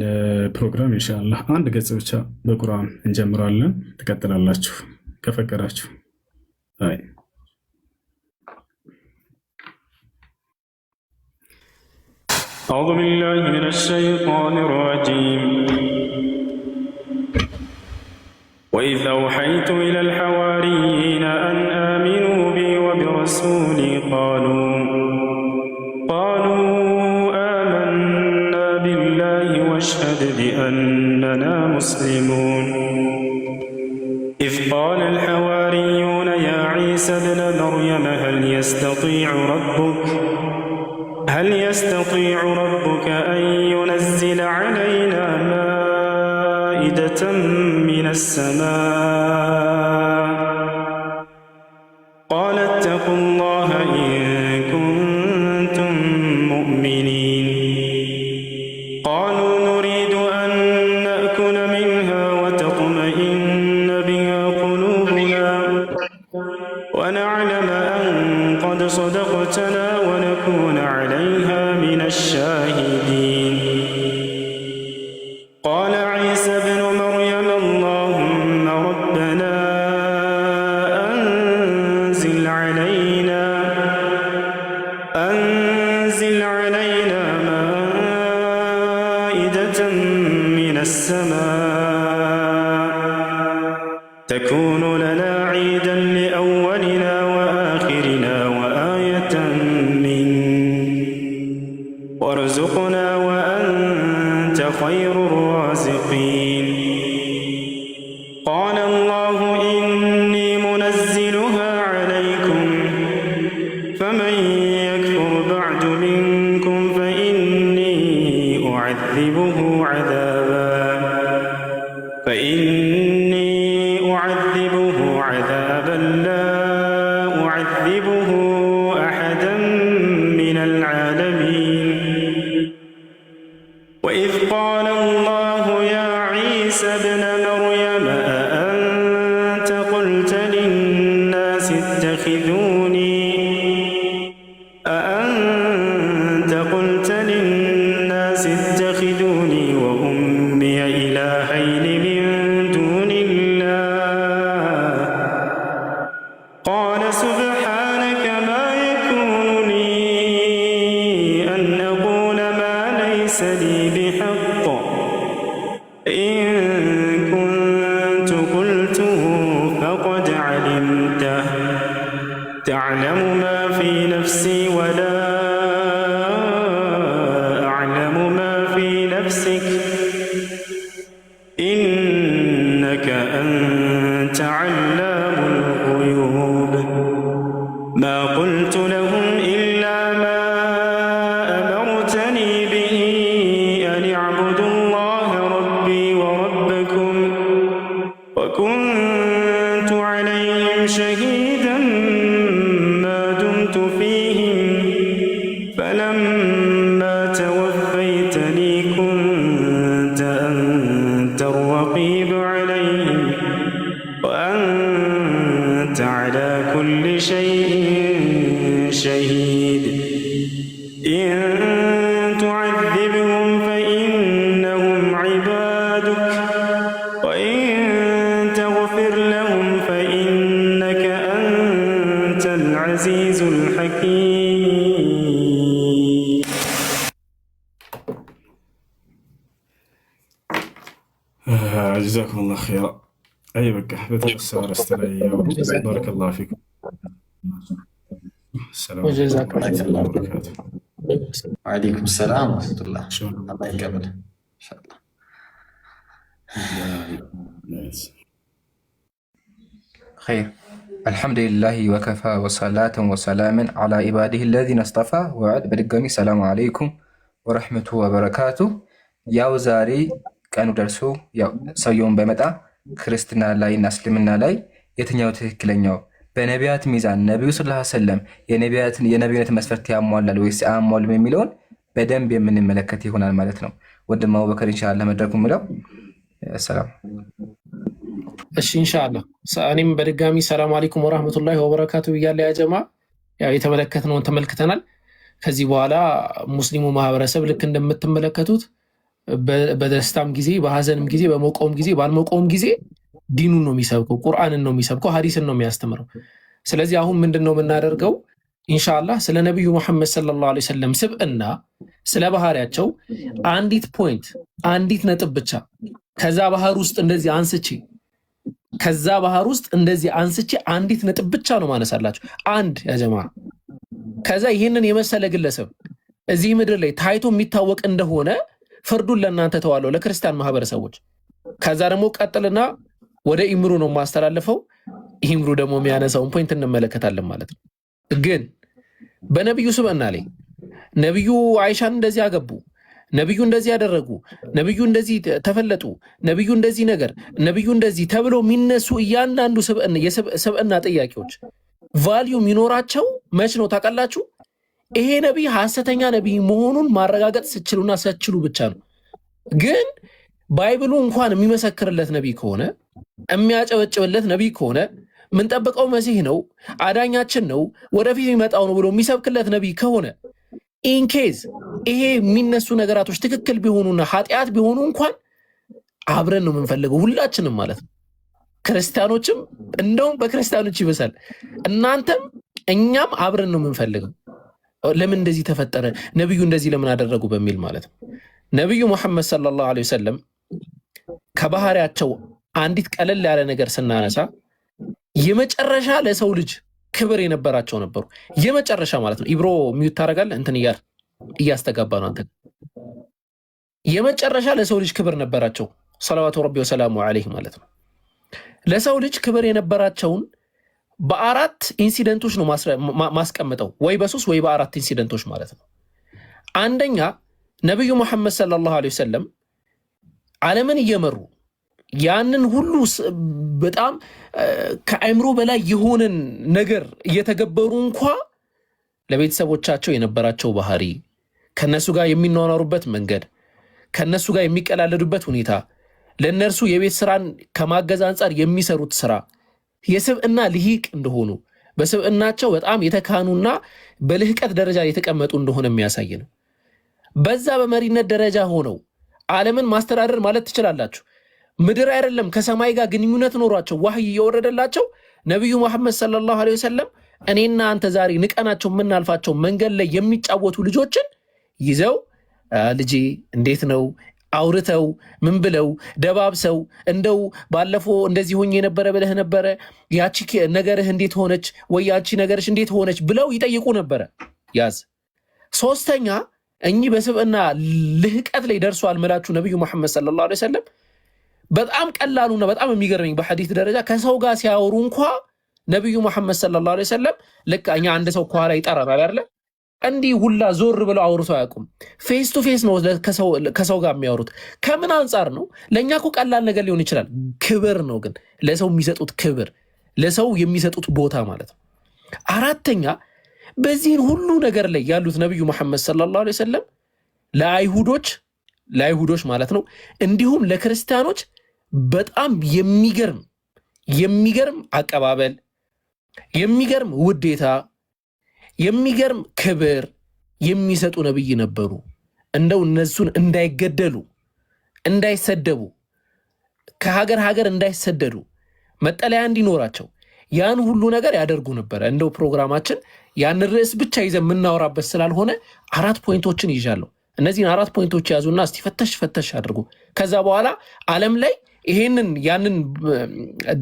ፕሮግራም ኢንሻአላህ አንድ ገጽ ብቻ በቁርአን እንጀምራለን። ትቀጥላላችሁ ከፈቀዳችሁ። አይ أعوذ بالله من الشيطان الرجيم وإذ أوحيت إلى الحواريين أن آمنوا بي وبرسولي قالوا آمنا بالله واشهد بأننا مسلمون إذ قال الحواريون يا عيسى ابن مريم هل يستطيع ربك أن ينزل علينا مائدة من السماء قال اتقوا الله إن كنتم مؤمنين قالوا نريد أن نأكل منها وتطمئن بها قلوبنا ونعلم أن قد صدقتنا ونكون عليها من الشاهدين قال عيسى ابن مريم اللهم ربنا أنزل علينا مائدة من السماء تكون لنا عيدا لأولنا وآخرنا وآية منك وارزقنا وأنت خير الرازقين قال الله إني منزلها عليكم فمن يكفر بعد منكم فإني أعذبه عذابا لا أعذبه أحدا من العالمين وإذ قال الله يا عيسى ابن مريم أأنت قلت للناس اتخذوني وأمي إلهين من دون الله قال سبحانك ما يكون لي أن أقول ما ليس لي بحق إن كنت قلته فقد علمته تعلم ما في نفسي ولا أعلم ما في نفسك إنك أنت علام الغيوب ما قلت لهم إلا ما أمرتني به أن اعبدوا الله ربي وربكم وكنت عليهم شهيدا ما دمت فيهم فلما توفيتني كنت أنت الرقيب عليهم وأنت على كل شيء شهيد إن تعذبهم فإنهم عبادك وإن تغفر لهم فإنك أنت العزيز الحكيم. جزاكم الله خيرا. أي بقى بتوسع رستلي بارك الله فيكم. السلام عليكم ورحمة الله وبركاته. وعليكم السلام ورحمة الله. الله يقبل إن شاء الله. ኸይር አልሐምዱሊላህ ወከፋ ወሰላተን ወሰላምን ዓላ ኢባዲህ ለዚነ አስጠፋ ወዐድ። በድጋሚ ሰላሙ አለይኩም ወረሕመቱ ወበረካቱ። ያው ዛሬ ቀኑ ደርሶ ያው ሰውየውን በመጣ ክርስትና ላይ እና እስልምና ላይ የትኛው ትክክለኛው በነቢያት ሚዛን ነቢዩ ሰለላሁ ዐለይሂ ወሰለም የነቢዩነት መስፈርት ያሟላል ወይስ አያሟልም የሚለውን በደንብ የምንመለከት ይሆናል ማለት ነው። ወንድም አቡበከር ኢንሻአላህ መድረኩ ምለው ሰላም። እሺ ኢንሻአላህ እኔም በድጋሚ ሰላም አለይኩም ወራህመቱላሂ ወበረካቱ ብያለሁ። ያ ጀማ ያው የተመለከትነውን ተመልክተናል። ከዚህ በኋላ ሙስሊሙ ማህበረሰብ ልክ እንደምትመለከቱት በደስታም ጊዜ በሐዘንም ጊዜ በሞቀውም ጊዜ ባልሞቀውም ጊዜ ዲኑን ነው የሚሰብከው፣ ቁርአንን ነው የሚሰብከው፣ ሐዲስን ነው የሚያስተምረው። ስለዚህ አሁን ምንድነው የምናደርገው? ኢንሻአላህ ስለ ነብዩ መሐመድ ሰለላሁ ዐለይሂ ወሰለም ስብዕና ስለ ባህሪያቸው አንዲት ፖይንት አንዲት ነጥብ ብቻ ከዛ ባህር ውስጥ እንደዚህ አንስቼ አንዲት ነጥብ ብቻ ነው ማነሳላችሁ። አንድ ያ ጀማ ከዛ ይህንን የመሰለ ግለሰብ እዚህ ምድር ላይ ታይቶ የሚታወቅ እንደሆነ ፍርዱን ለእናንተ ተዋለው፣ ለክርስቲያን ማህበረሰቦች። ከዛ ደግሞ ቀጥልና ወደ ኢምሩ ነው ማስተላለፈው። ኢምሩ ደግሞ የሚያነሳውን ፖይንት እንመለከታለን ማለት ነው። ግን በነብዩ ስብዕና ላይ ነብዩ አይሻን እንደዚህ አገቡ፣ ነብዩ እንደዚህ ያደረጉ፣ ነብዩ እንደዚህ ተፈለጡ፣ ነብዩ እንደዚህ ነገር፣ ነብዩ እንደዚህ ተብሎ የሚነሱ እያንዳንዱ የስብዕና ጥያቄዎች ቫልዩ የሚኖራቸው መች ነው ታውቃላችሁ? ይሄ ነቢይ ሐሰተኛ ነቢይ መሆኑን ማረጋገጥ ስችሉና ሰችሉ ብቻ ነው። ግን ባይብሉ እንኳን የሚመሰክርለት ነቢይ ከሆነ የሚያጨበጭብለት ነቢይ ከሆነ ምንጠብቀው መሲህ ነው፣ አዳኛችን ነው፣ ወደፊት የሚመጣው ነው ብሎ የሚሰብክለት ነቢይ ከሆነ ኢንኬዝ ይሄ የሚነሱ ነገራቶች ትክክል ቢሆኑና ኃጢአት ቢሆኑ እንኳን አብረን ነው የምንፈልገው ሁላችንም ማለት ነው። ክርስቲያኖችም እንደውም በክርስቲያኖች ይበሳል፣ እናንተም እኛም አብረን ነው የምንፈልገው። ለምን እንደዚህ ተፈጠረ፣ ነቢዩ እንደዚህ ለምን አደረጉ በሚል ማለት ነው። ነቢዩ ሙሐመድ ሰለላሁ ዐለይሂ ወሰለም ከባህሪያቸው አንዲት ቀለል ያለ ነገር ስናነሳ የመጨረሻ ለሰው ልጅ ክብር የነበራቸው ነበሩ። የመጨረሻ ማለት ነው። ኢብሮ ሚዩት ታደርጋለህ? እንትን እያስተጋባ ነው አንተ። የመጨረሻ ለሰው ልጅ ክብር ነበራቸው ሰለዋቱ ረቢ ወሰላሙ ዐለይሂ ማለት ነው። ለሰው ልጅ ክብር የነበራቸውን በአራት ኢንሲደንቶች ነው ማስቀምጠው፣ ወይ በሶስት ወይ በአራት ኢንሲደንቶች ማለት ነው። አንደኛ ነቢዩ ሙሐመድ ሰለላሁ ዐለይሂ ወሰለም ዓለምን እየመሩ ያንን ሁሉ በጣም ከአእምሮ በላይ የሆነን ነገር እየተገበሩ እንኳ ለቤተሰቦቻቸው የነበራቸው ባህሪ፣ ከነሱ ጋር የሚኗኗሩበት መንገድ፣ ከነሱ ጋር የሚቀላለዱበት ሁኔታ፣ ለእነርሱ የቤት ስራን ከማገዝ አንጻር የሚሰሩት ስራ የስብዕና ልሂቅ እንደሆኑ በስብዕናቸው በጣም የተካኑና በልህቀት ደረጃ የተቀመጡ እንደሆነ የሚያሳይ ነው። በዛ በመሪነት ደረጃ ሆነው ዓለምን ማስተዳደር ማለት ትችላላችሁ። ምድር አይደለም ከሰማይ ጋር ግንኙነት ኖሯቸው ዋህይ እየወረደላቸው ነቢዩ መሐመድ ሰለላሁ ዐለይሂ ወሰለም እኔና አንተ ዛሬ ንቀናቸው የምናልፋቸው መንገድ ላይ የሚጫወቱ ልጆችን ይዘው ልጄ እንዴት ነው አውርተው ምን ብለው ደባብሰው እንደው ባለፈው እንደዚህ ሆኜ የነበረ ብለህ ነበረ፣ ያቺ ነገርህ እንዴት ሆነች ወይ ያቺ ነገርሽ እንዴት ሆነች ብለው ይጠይቁ ነበረ። ያዝ ሶስተኛ እኚህ በስብዕና ልህቀት ላይ ደርሷል ምላችሁ ነቢዩ መሐመድ ሰለላሁ ዐለይሂ ወሰለም በጣም ቀላሉና በጣም የሚገርመኝ በሐዲስ ደረጃ ከሰው ጋር ሲያወሩ እንኳ ነቢዩ መሐመድ ሰለላሁ ዐለይሂ ወሰለም ልክ እኛ አንድ ሰው ከኋላ ይጠራናል አይደለ? እንዲህ ሁላ ዞር ብለው አውርተው አያውቁም። ፌስ ቱ ፌስ ነው ከሰው ጋር የሚያወሩት። ከምን አንጻር ነው? ለእኛ እኮ ቀላል ነገር ሊሆን ይችላል። ክብር ነው ግን ለሰው የሚሰጡት ክብር፣ ለሰው የሚሰጡት ቦታ ማለት ነው። አራተኛ በዚህን ሁሉ ነገር ላይ ያሉት ነቢዩ መሐመድ ሰለላሁ ዐለይሂ ወሰለም ለአይሁዶች ማለት ነው እንዲሁም ለክርስቲያኖች በጣም የሚገርም አቀባበል፣ የሚገርም ውዴታ፣ የሚገርም ክብር የሚሰጡ ነብይ ነበሩ። እንደው እነሱን እንዳይገደሉ፣ እንዳይሰደቡ፣ ከሀገር እንዳይሰደዱ መጠለያ እንዲኖራቸው ያን ሁሉ ነገር ያደርጉ ነበረ። እንደው ፕሮግራማችን ያን ርዕስ ብቻ ይዘን የምናወራበት ስላልሆነ 4 ፖይንቶችን ይዣለሁ። እነዚህን 4 ፖይንቶች ያዙና እስቲ ፈተሽ አድርጉ። ከዛ በኋላ ዓለም ላይ ያንን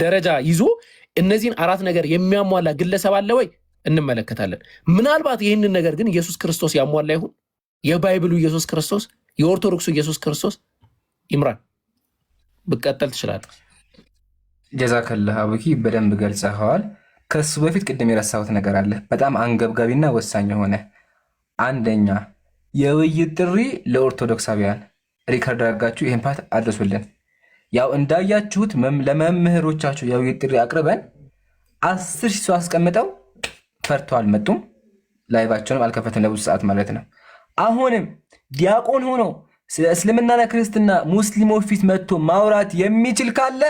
ደረጃ ይዞ እነዚህን 4 ነገር የሚያሟላ ግለሰብ አለ ወይ እንመለከታለን። ምናልባት ይህንን ነገር ግን ኢየሱስ ክርስቶስ ያሟላ ይሁን? የባይብሉ ኢየሱስ ክርስቶስ፣ የኦርቶዶክሱ ኢየሱስ ክርስቶስ። ኢምራን ብቀጠል ትችላለህ። ጀዛከላህ አቡኪ በደንብ ገልጸኸዋል። ከሱ በፊት ቅድም የረሳሁት ነገር አለ፣ በጣም አንገብጋቢና ወሳኝ የሆነ አንደኛ የውይይት ጥሪ ለኦርቶዶክሳውያን ሪከርድ አድርጋችሁ ይህን ፓርት አድርሱልን። ያው እንዳያችሁት ለመምህሮቻችሁ የውይይት ጥሪ አቅርበን 10 ሺህ ሰው አስቀምጠው ፈርተው አልመጡም። ላይቫቸውንም አልከፈትም ለብዙ ሰዓት ማለት ነው። አሁንም ዲያቆን ሆኖ ስለ እስልምናና ክርስትና ሙስሊሞች ፊት መጥቶ ማውራት የሚችል ካለ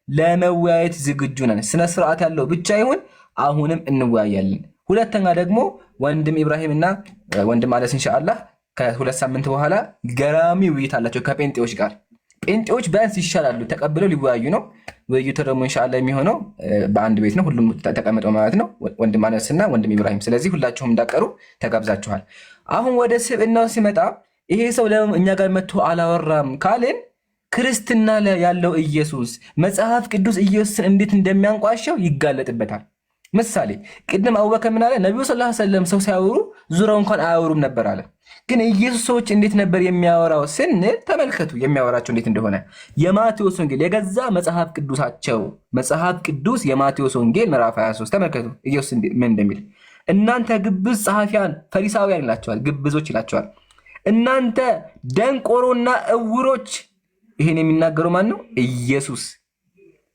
ለመወያየት ዝግጁ ነን። ስነ ስርዓት ያለው ብቻ ይሁን፣ አሁንም እንወያያለን። ሁለተኛ ደግሞ ወንድም ኢብራሂም እና ወንድም አለስ ኢንሻአላህ ከ2 ሳምንት በኋላ ገራሚ ውይይት አላቸው ከጴንጤዎች ጋር። ጴንጤዎች ቢያንስ ይሻላሉ፣ ተቀብለው ሊወያዩ ነው። ውይይቱ ደግሞ ኢንሻአላህ የሚሆነው በአንድ ቤት ነው፣ ሁሉም ተቀምጠው ማለት ነው፣ ወንድም አነስ እና ወንድም ኢብራሂም። ስለዚህ ሁላችሁም እንዳቀሩ ተጋብዛችኋል። አሁን ወደ ስብዕናው ሲመጣ ይሄ ሰው ለምን እኛ ጋር መጥቶ አላወራም ካልን ክርስትና ላይ ያለው ኢየሱስ መጽሐፍ ቅዱስ ኢየሱስን እንዴት እንደሚያንቋሸው ይጋለጥበታል። ምሳሌ ቅድም አቡበከር ምን አለ? ነቢዩ ሰለላሁ ዐለይሂ ወሰለም ሰው ሲያወሩ ዙረው እንኳን አያወሩም ነበር አለ። ግን ኢየሱስ ሰዎች እንዴት ነበር የሚያወራው ስንል ተመልከቱ የሚያወራቸው እንዴት እንደሆነ። የማቴዎስ ወንጌል የገዛ መጽሐፍ ቅዱሳቸው መጽሐፍ ቅዱስ የማቴዎስ ወንጌል ምዕራፍ 23 ተመልከቱ ኢየሱስ ምን እንደሚል። እናንተ ግብዝ ጸሐፊያን ፈሪሳውያን ይላቸዋል፣ ግብዞች ይላቸዋል። እናንተ ደንቆሮና እውሮች። ይሄን የሚናገረው ማን ነው? ኢየሱስ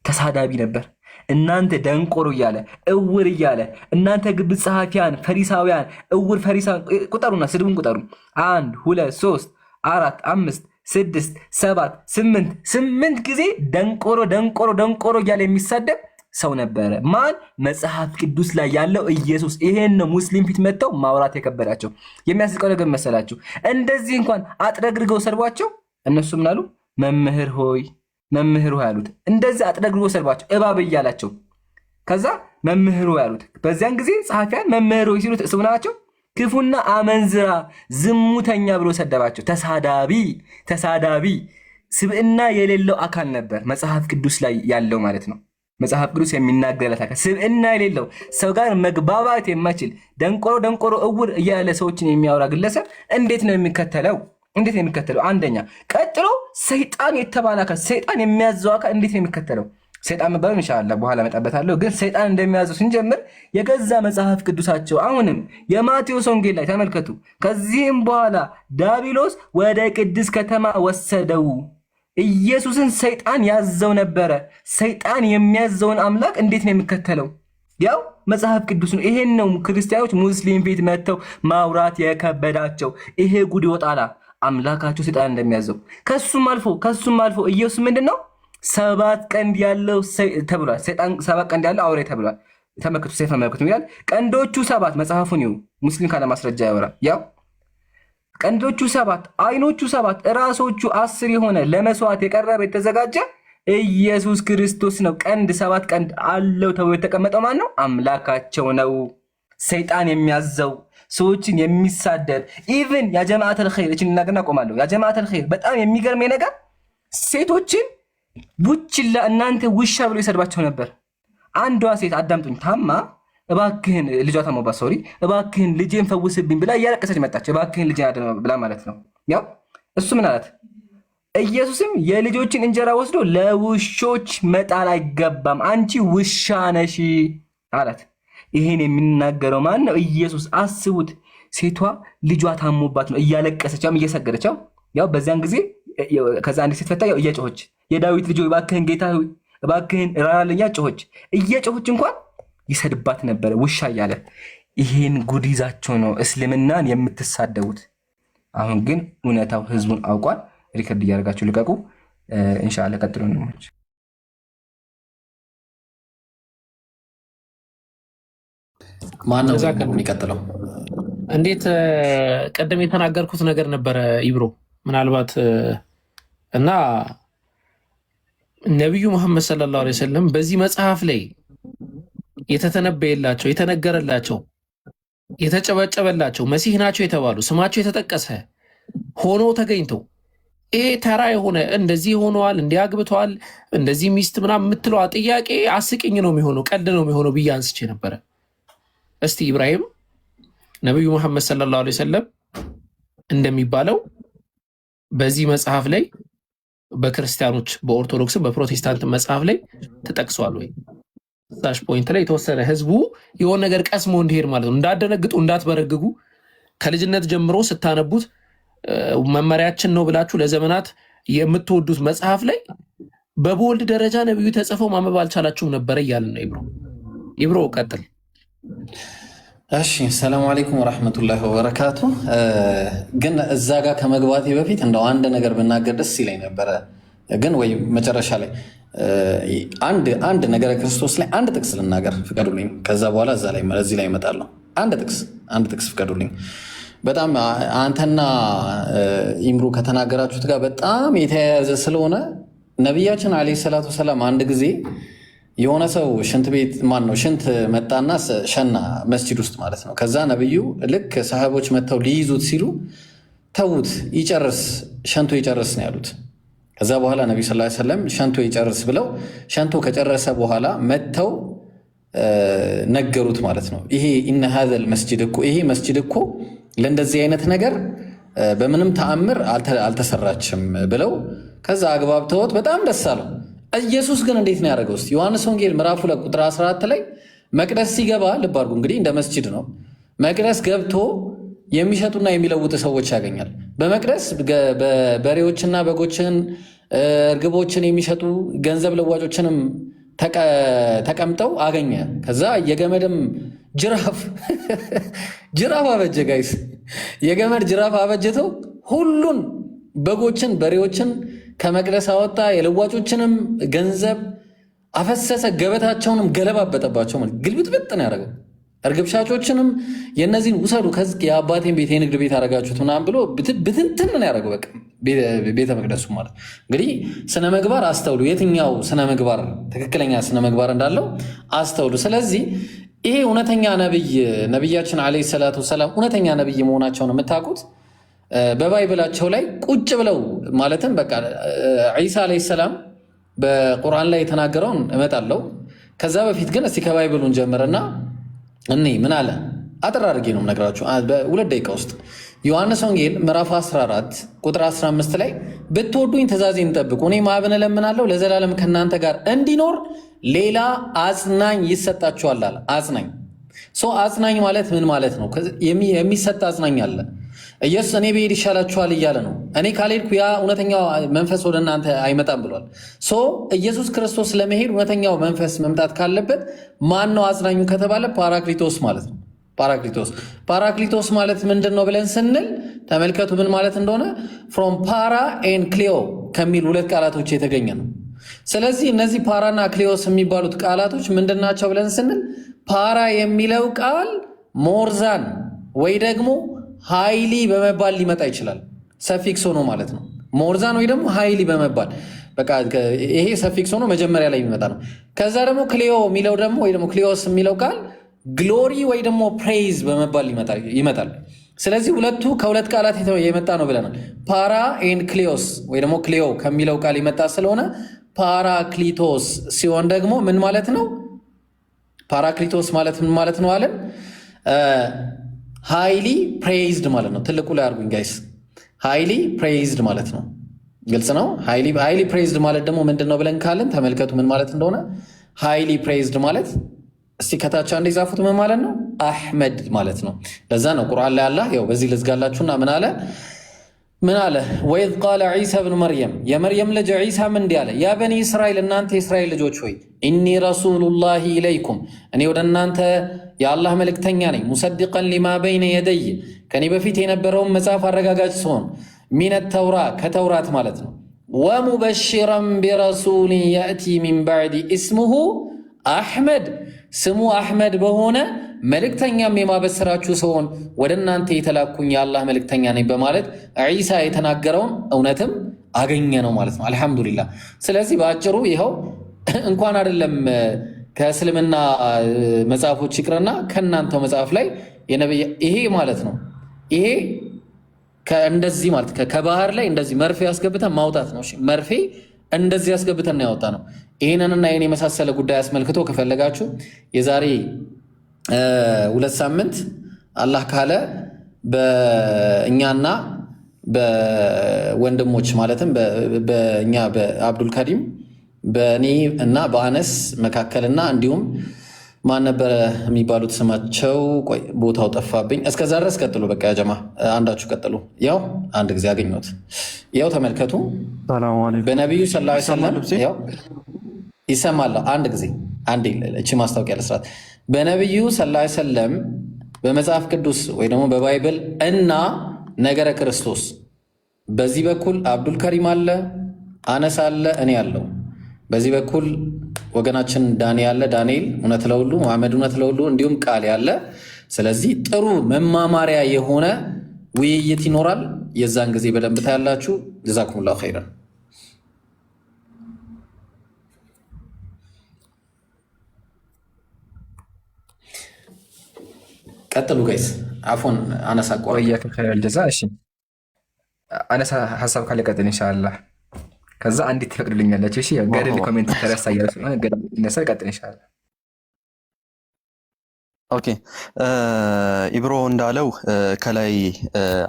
ተሳዳቢ ነበር። እናንተ ደንቆሮ እያለ እውር እያለ እናንተ ግብዝ ጸሐፊያን ፈሪሳውያን እውር ፈሪሳውያን ቁጠሩና ስድቡን ቁጠሩ። 1 2 3 4 5 6 7 8 ጊዜ ደንቆሮ ደንቆሮ ደንቆሮ እያለ የሚሳደብ ሰው ነበረ። ማን? መጽሐፍ ቅዱስ ላይ ያለው ኢየሱስ። ይሄን ነው ሙስሊም ፊት መጥተው ማውራት የከበዳቸው። የሚያስቀው ነገር መሰላችሁ? እንደዚህ እንኳን አጥረግርገው ሰድቧቸው እነሱ ምን አሉ? መምህር ሆይ አሉት። እንደዚህ አጥረግርገው ሰድቧቸው እባብ እያላቸው ከዛ መምህር ሆይ አሉት። በዚያን ጊዜ ጸሐፊያን መምህር ሆይ ሲሉት እሱ ናቸው ክፉና አመንዝራ ዝሙተኛ ብሎ ሰደባቸው። ተሳዳቢ ስብዕና የሌለው አካል ነበር መጽሐፍ ቅዱስ ላይ ያለው ማለት ነው። መጽሐፍ ቅዱስ የሚናገርለት አካል ስብዕና የሌለው ሰው ጋር መግባባት የማይችል ደንቆሮ እውር እያለ ሰዎችን የሚያወራ ግለሰብ እንዴት ነው የሚከተለው? አንደኛ። ቀጥሎ ሰይጣን የተባለ አካል ሰይጣን የሚያዘው አካል እንዴት ነው የሚከተለው? ሰይጣን መባሉን ኢንሻአላህ በኋላ መጣበታለሁ። ግን ሰይጣን እንደሚያዘው ስንጀምር የገዛ መጽሐፍ ቅዱሳቸው አሁንም የማቴዎስ ወንጌል ላይ ተመልከቱ። ከዚህም በኋላ ዳቢሎስ ወደ ቅድስት ከተማ ወሰደው። ኢየሱስን ሰይጣን ያዘው ነበረ። ሰይጣን የሚያዘውን አምላክ እንዴት ነው የሚከተለው? ያው መጽሐፍ ቅዱስ ነው። ይሄን ነው ክርስቲያኖች ሙስሊም ቤት መጥተው ማውራት የከበዳቸው። ይሄ ጉድ ይወጣላ አምላካቸው ሰይጣን እንደሚያዘው። ከሱም አልፎ ኢየሱስ ምንድነው 7 ቀንድ ያለው ተብሏል። ሰይጣን 7 ቀንድ ያለው አውሬ ተብሏል። ተመልከቱ፣ ሰይፍ ተመልከቱ ይላል። ቀንዶቹ 7 መጽሐፉን ይው ሙስሊም ካለ ማስረጃ ያወራ። ያው ቀንዶቹ 7 አይኖቹ 7 ራሶቹ 10 የሆነ ለመስዋዕት የቀረበ የተዘጋጀ ኢየሱስ ክርስቶስ ነው። ቀንድ 7 ቀንድ አለው ተብሎ የተቀመጠው ማን ነው? አምላካቸው ነው። ሰይጣን የሚያዘው ሰዎችን የሚሳደብ ኢቭን ያ ጀማዓተል ኸይር እቺን እናገና ቆማለሁ። ያ ጀማዓተል ኸይር በጣም የሚገርመኝ ነገር ሴቶችን ቡችላ እናንተ ውሻ ብሎ ይሰድባቸው ነበር። አንዷ ሴት አዳምጡኝ፣ ታማ እባክህን ልጇ ታሞባት ሶሪ እባክህን ልጄን ፈውስብኝ ብላ እያለቀሰች መጣች። እባክህን ልጄን አድነው ብላ ማለት ነው። ያው እሱ ምን አላት? ኢየሱስም የልጆችን እንጀራ ወስዶ ለውሾች መጣል አይገባም፣ አንቺ ውሻ ነሽ አላት። ይሄን የሚናገረው ማን ነው? ኢየሱስ። አስቡት፣ ሴቷ ልጇ ታሞባት ነው እያለቀሰች እየሰገደች ያው በዚያን ጊዜ ከዛ አንዲት ሴት ፈታ ያው እየጮኸች የዳዊት ልጅ እባክህን ጌታ እባክህን ራራልኛ ጮኸች። እየጮኸች እንኳን ይሰድባት ነበረ ውሻ እያለ። ይሄን ጉድ ይዛቸው ነው እስልምናን የምትሳደቡት። አሁን ግን እውነታው ህዝቡን አውቋል። ሪከርድ እያደረጋችሁ ልቀቁ። ኢንሻአላህ ቀጥሉ ነው። ማን ነው የሚቀጥለው? እንዴት ቀደም የተናገርኩት ነገር ነበረ ኢብሮ ምናልባት እና ነቢዩ መሐመድ ሰለላሁ ዐለይሂ ወሰለም በዚህ መጽሐፍ ላይ የተተነበየላቸው የተነገረላቸው የተጨበጨበላቸው መሲህ ናቸው የተባሉ ስማቸው የተጠቀሰ ሆኖ ተገኝቶ ይሄ ተራ የሆነ እንደዚህ ሆነዋል እንዲህ አግብተዋል እንደዚህ ሚስት ምናምን የምትለዋ ጥያቄ አስቂኝ ነው የሚሆነው፣ ቀልድ ነው የሚሆነው ብዬ አንስቼ ነበረ። እስቲ ኢብራሂም ነቢዩ መሐመድ ሰለላሁ ዐለይሂ ወሰለም እንደሚባለው በዚህ መጽሐፍ ላይ በክርስቲያኖች በኦርቶዶክስም በፕሮቴስታንት መጽሐፍ ላይ ተጠቅሷል ወይ? ዛሽ ፖይንት ላይ የተወሰነ ህዝቡ የሆነ ነገር ቀስሞ እንዲሄድ ማለት ነው። እንዳደነግጡ እንዳትበረግጉ ከልጅነት ጀምሮ ስታነቡት መመሪያችን ነው ብላችሁ ለዘመናት የምትወዱት መጽሐፍ ላይ በቦልድ ደረጃ ነብዩ ተጽፈው ማንበብ አልቻላችሁም ነበረ እያልን ነው። ኢብሮ ቀጥል። እሺ ሰላም አለይኩም ወራህመቱላሂ ወበረካቱ። ግን እዛ ጋር ከመግባቴ በፊት እንደው አንድ ነገር ብናገር ደስ ይለኝ ነበረ። ግን ወይ መጨረሻ ላይ አንድ ነገረ ክርስቶስ ላይ አንድ ጥቅስ ልናገር ፍቀዱልኝ። ከዛ በኋላ እዚህ ላይ እመጣለሁ። አንድ ጥቅስ ፍቀዱልኝ። በጣም አንተና ኢምሩ ከተናገራችሁት ጋር በጣም የተያያዘ ስለሆነ ነቢያችን አለይሂ ሰላቱ ወሰላም አንድ ጊዜ የሆነ ሰው ሽንት መጣና ሸና መስጂድ ውስጥ ማለት ነው። ከዛ ነብዩ ልክ ሰሃቦች መጥተው ሊይዙት ሲሉ ተዉት ይጨርስ፣ ሸንቶ ይጨርስ ነው ያሉት። ከዛ በኋላ ነቢ ስ ሰለም ሸንቶ ይጨርስ ብለው ሸንቶ ከጨረሰ በኋላ መጥተው ነገሩት ማለት ነው። ይሄ ኢነ ሀዘል መስጂድ እኮ ይሄ መስጂድ እኮ ለእንደዚህ አይነት ነገር በምንም ተአምር አልተሰራችም ብለው ከዛ አግባብተውት በጣም ደስ አለው። ኢየሱስ ግን እንዴት ነው ያደረገው? እስቲ ዮሐንስ ወንጌል ምዕራፍ 2 ቁጥር 14 ላይ መቅደስ ሲገባ ልብ አድርጉ እንግዲህ እንደ መስጂድ ነው። መቅደስ ገብቶ የሚሸጡና የሚለውጡ ሰዎች ያገኛል። በመቅደስ በሬዎችና በጎችን እርግቦችን የሚሸጡ ገንዘብ ለዋጮችንም ተቀምጠው አገኘ። ከዛ የገመድም ጅራፍ አበጀ። ጋይስ የገመድ ጅራፍ አበጀተው ሁሉን በጎችን በሬዎችን ከመቅደስ አወጣ። የለዋጮችንም ገንዘብ አፈሰሰ፣ ገበታቸውንም ገለባበጠባቸው። ግልብጥብጥ ነው ያደረገው። እርግብ ሻጮችንም የእነዚህን ውሰዱ ከዚህ የአባቴን ቤት የንግድ ቤት አደረጋችሁት ምናምን ብሎ ብትንትን ነው ያደረገው። በቃ ቤተ መቅደሱ ማለት እንግዲህ ስነ ምግባር አስተውሉ። የትኛው ስነ ምግባር ትክክለኛ ስነ ምግባር እንዳለው አስተውሉ። ስለዚህ ይሄ እውነተኛ ነቢያችን ዓለይሂ ሰላቱ ወሰላም እውነተኛ ነቢይ መሆናቸውን የምታውቁት በባይብላቸው ላይ ቁጭ ብለው ማለትም በቃ ዒሳ ዓለይሂ ሰላም በቁርአን ላይ የተናገረውን እመጣለሁ። ከዛ በፊት ግን እስቲ ከባይብሉን ጀምርና እኔ ምን አለ አጥራ አድርጌ ነው የምነግራችሁ በ2 ደቂቃ ውስጥ። ዮሐንስ ወንጌል ምዕራፍ 14 ቁጥር 15 ላይ ብትወዱኝ ትእዛዜን ጠብቁ፣ እኔም አብን እለምናለሁ ለዘላለም ከእናንተ ጋር እንዲኖር ሌላ አጽናኝ ይሰጣችኋል አለ። አጽናኝ አጽናኝ ማለት ምን ማለት ነው? የሚሰጥ አጽናኝ አለ። ኢየሱስ እኔ ብሄድ ይሻላችኋል እያለ ነው። እኔ ካልሄድኩ ያ እውነተኛው መንፈስ ወደ እናንተ አይመጣም ብሏል። ኢየሱስ ክርስቶስ ለመሄድ እውነተኛው መንፈስ መምጣት ካለበት ማን ነው አጽናኙ ከተባለ ፓራክሊቶስ ማለት ነው። ፓራክሊቶስ ማለት ምንድን ነው ብለን ስንል ተመልከቱ ምን ማለት እንደሆነ። ፍሮም ፓራ ኤን ክሊዮ ከሚል 2 ቃላቶች የተገኘ ነው። ስለዚህ እነዚህ ፓራና ክሊዮስ የሚባሉት ቃላቶች ምንድን ናቸው ብለን ስንል ፓራ የሚለው ቃል ሞርዛን ወይ ደግሞ ሃይሊ በመባል ሊመጣ ይችላል። ሰፊክስ ሆኖ ማለት ነው። ሞርዛን ወይ ደግሞ ሃይሊ በመባል በቃ ይሄ ሰፊክስ ሆኖ መጀመሪያ ላይ የሚመጣ ነው። ከዛ ደግሞ ክሊዮ የሚለው ደግሞ ወይ ደግሞ ክሊዮስ የሚለው ቃል ግሎሪ ወይ ደግሞ ፕሬይዝ በመባል ይመጣል። ስለዚህ ሁለቱ ከ2 ቃላት የመጣ ነው ብለናል። ፓራ ኤንድ ክሊዮስ ወይ ደግሞ ክሊዮ ከሚለው ቃል የመጣ ስለሆነ ፓራክሊቶስ ሲሆን ደግሞ ምን ማለት ነው? ፓራክሊቶስ ማለት ምን ማለት ነው አለን? ሃይሊ ፕሬይዝድ ማለት ነው። ትልቁ ላይ አድርጉኝ ጋይስ። ሃይሊ ፕሬይዝድ ማለት ነው። ግልጽ ነው። ሃይሊ ፕሬይዝድ ማለት ደግሞ ምንድን ነው ብለን ካለን ተመልከቱ ምን ማለት እንደሆነ። ሃይሊ ፕሬይዝድ ማለት እስቲ ከታች አንድ የጻፉት ምን ማለት ነው? አሕመድ ማለት ነው። ለዛ ነው ቁርአን ላይ አላህ ያው በዚህ ልዝጋላችሁና ምን አለ? ወኢዝ ቃለ ዒሳ ብኑ መርየም የመርየም ልጅ ዒሳም እንዲህ አለ፣ ያ በኒ እስራኤል እናንተ የእስራኤል ልጆች ሆይ ኢኒ ረሱሉላሂ ኢለይኩም እኔ ወደ እናንተ የአላህ መልእክተኛ ነኝ። ሙሰዲቀን ሊማ በይነ የደይ ከኔ በፊት የነበረውን መጽሐፍ አረጋጋጭ ሲሆን ሚነ ተውራ ከተውራት ማለት ነው። ወሙበሽረን ቢረሱሊን የእቲ ሚን ባዕዲ እስሙሁ አሕመድ ስሙ አሕመድ በሆነ መልእክተኛም የማበስራችሁ ሲሆን ወደ እናንተ የተላኩኝ የአላህ መልእክተኛ ነኝ በማለት ዒሳ የተናገረውን እውነትም አገኘ ነው ማለት ነው። አልሐምዱሊላህ። ስለዚህ በአጭሩ ይኸው እንኳን አይደለም ከእስልምና መጽሐፎች ይቅርና ከእናንተው መጽሐፍ ላይ ይሄ ማለት ነው። ይሄ እንደዚህ ማለት ከባህር ላይ እንደዚህ መርፌ ያስገብተን ማውጣት ነው። መርፌ እንደዚህ ያስገብተን ያወጣ ነው። ይህንንና ይህን የመሳሰለ ጉዳይ አስመልክቶ ከፈለጋችሁ የዛሬ 2 ሳምንት አላህ ካለ በእኛና በወንድሞች ማለትም በእኛ በአብዱልከሪም በእኔ እና በአነስ መካከልና እንዲሁም ማን ነበረ የሚባሉት ስማቸው? ቆይ ቦታው ጠፋብኝ። እስከዛ ድረስ ቀጥሉ። በቃ ያጀማ አንዳችሁ ቀጥሉ። ያው አንድ ጊዜ አገኘሁት። ያው ተመልከቱ። በነቢዩ ሰለላሁ ዐለይሂ ወሰለም ያው ይሰማል። አንድ ጊዜ አንዴ እቺ ማስታወቂያ ለስራት በነቢዩ ሰለላሁ ዐለይሂ ወሰለም በመጽሐፍ ቅዱስ ወይ ደግሞ በባይብል እና ነገረ ክርስቶስ በዚህ በኩል አብዱልከሪም አለ፣ አነስ አለ፣ እኔ አለው። በዚህ በኩል ወገናችን ዳኒ ያለ ዳንኤል እውነት ለሁሉ መሐመድ እውነት ለሁሉ እንዲሁም ቃል ያለ። ስለዚህ ጥሩ መማማሪያ የሆነ ውይይት ይኖራል። የዛን ጊዜ በደንብ ታያላችሁ። ጀዛኩሙላሁ ኸይረን። ቀጥሉ ጋይስ። አፎን አነሳ ጀዛ። እሺ አነሳ ሀሳብ ካለ ቀጥል ኢንሻአላህ። ከዛ አንዲት ትፈቅድልኛለች። እሺ ገደል ኮሜንት ተረሳ እያለ ስለሆነ ገደል ይነሳል። ቀጥል ኢንሻአላህ። ኦኬ ኢብሮ እንዳለው ከላይ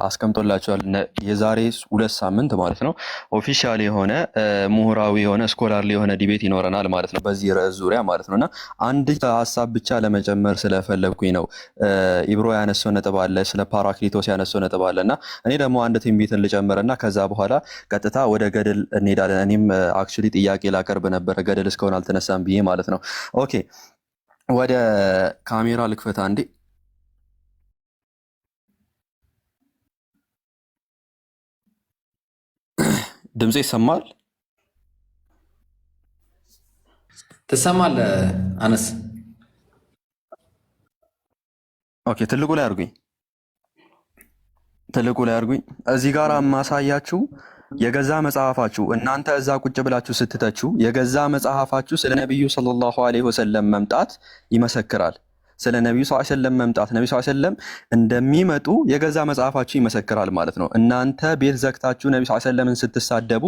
አስቀምጦላቸዋል። የዛሬ 2 ሳምንት ማለት ነው ኦፊሻል የሆነ ምሁራዊ የሆነ ስኮላርሊ የሆነ ዲቤት ይኖረናል ማለት ነው በዚህ ርዕስ ዙሪያ ማለት ነውና አንድ ሀሳብ ብቻ ለመጨመር ስለፈለግኩኝ ነው። ኢብሮ ያነሳው ነጥብ አለ፣ ስለ ፓራክሊቶስ ያነሳው ነጥብ አለና እኔ ደግሞ አንድ ትንቢትን ልጨምርና ከዛ በኋላ ቀጥታ ወደ ገደል እንሄዳለን። እኔም አክቹሊ ጥያቄ ላቀርብ ነበረ ገደል እስካሁን አልተነሳም ብዬ ማለት ነው። ኦኬ ወደ ካሜራ ልክፈት አንዴ። ድምጼ ይሰማል? ትሰማለህ አነስ? ኦኬ ትልቁ ላይ አድርጉኝ፣ ትልቁ ላይ አድርጉኝ። እዚህ ጋር ማሳያችሁ የገዛ መጽሐፋችሁ እናንተ እዛ ቁጭ ብላችሁ ስትተቹ የገዛ መጽሐፋችሁ ስለ ነብዩ ሰለላሁ ዐለይሂ ወሰለም መምጣት ይመሰክራል። ስለ ነብዩ ሰለላሁ ዐለይሂ ወሰለም መምጣት ነብዩ ሰለላሁ ዐለይሂ ወሰለም እንደሚመጡ የገዛ መጽሐፋችሁ ይመሰክራል ማለት ነው። እናንተ ቤት ዘግታችሁ ነብዩ ሰለላሁ ዐለይሂ ወሰለምን ስትሳደቡ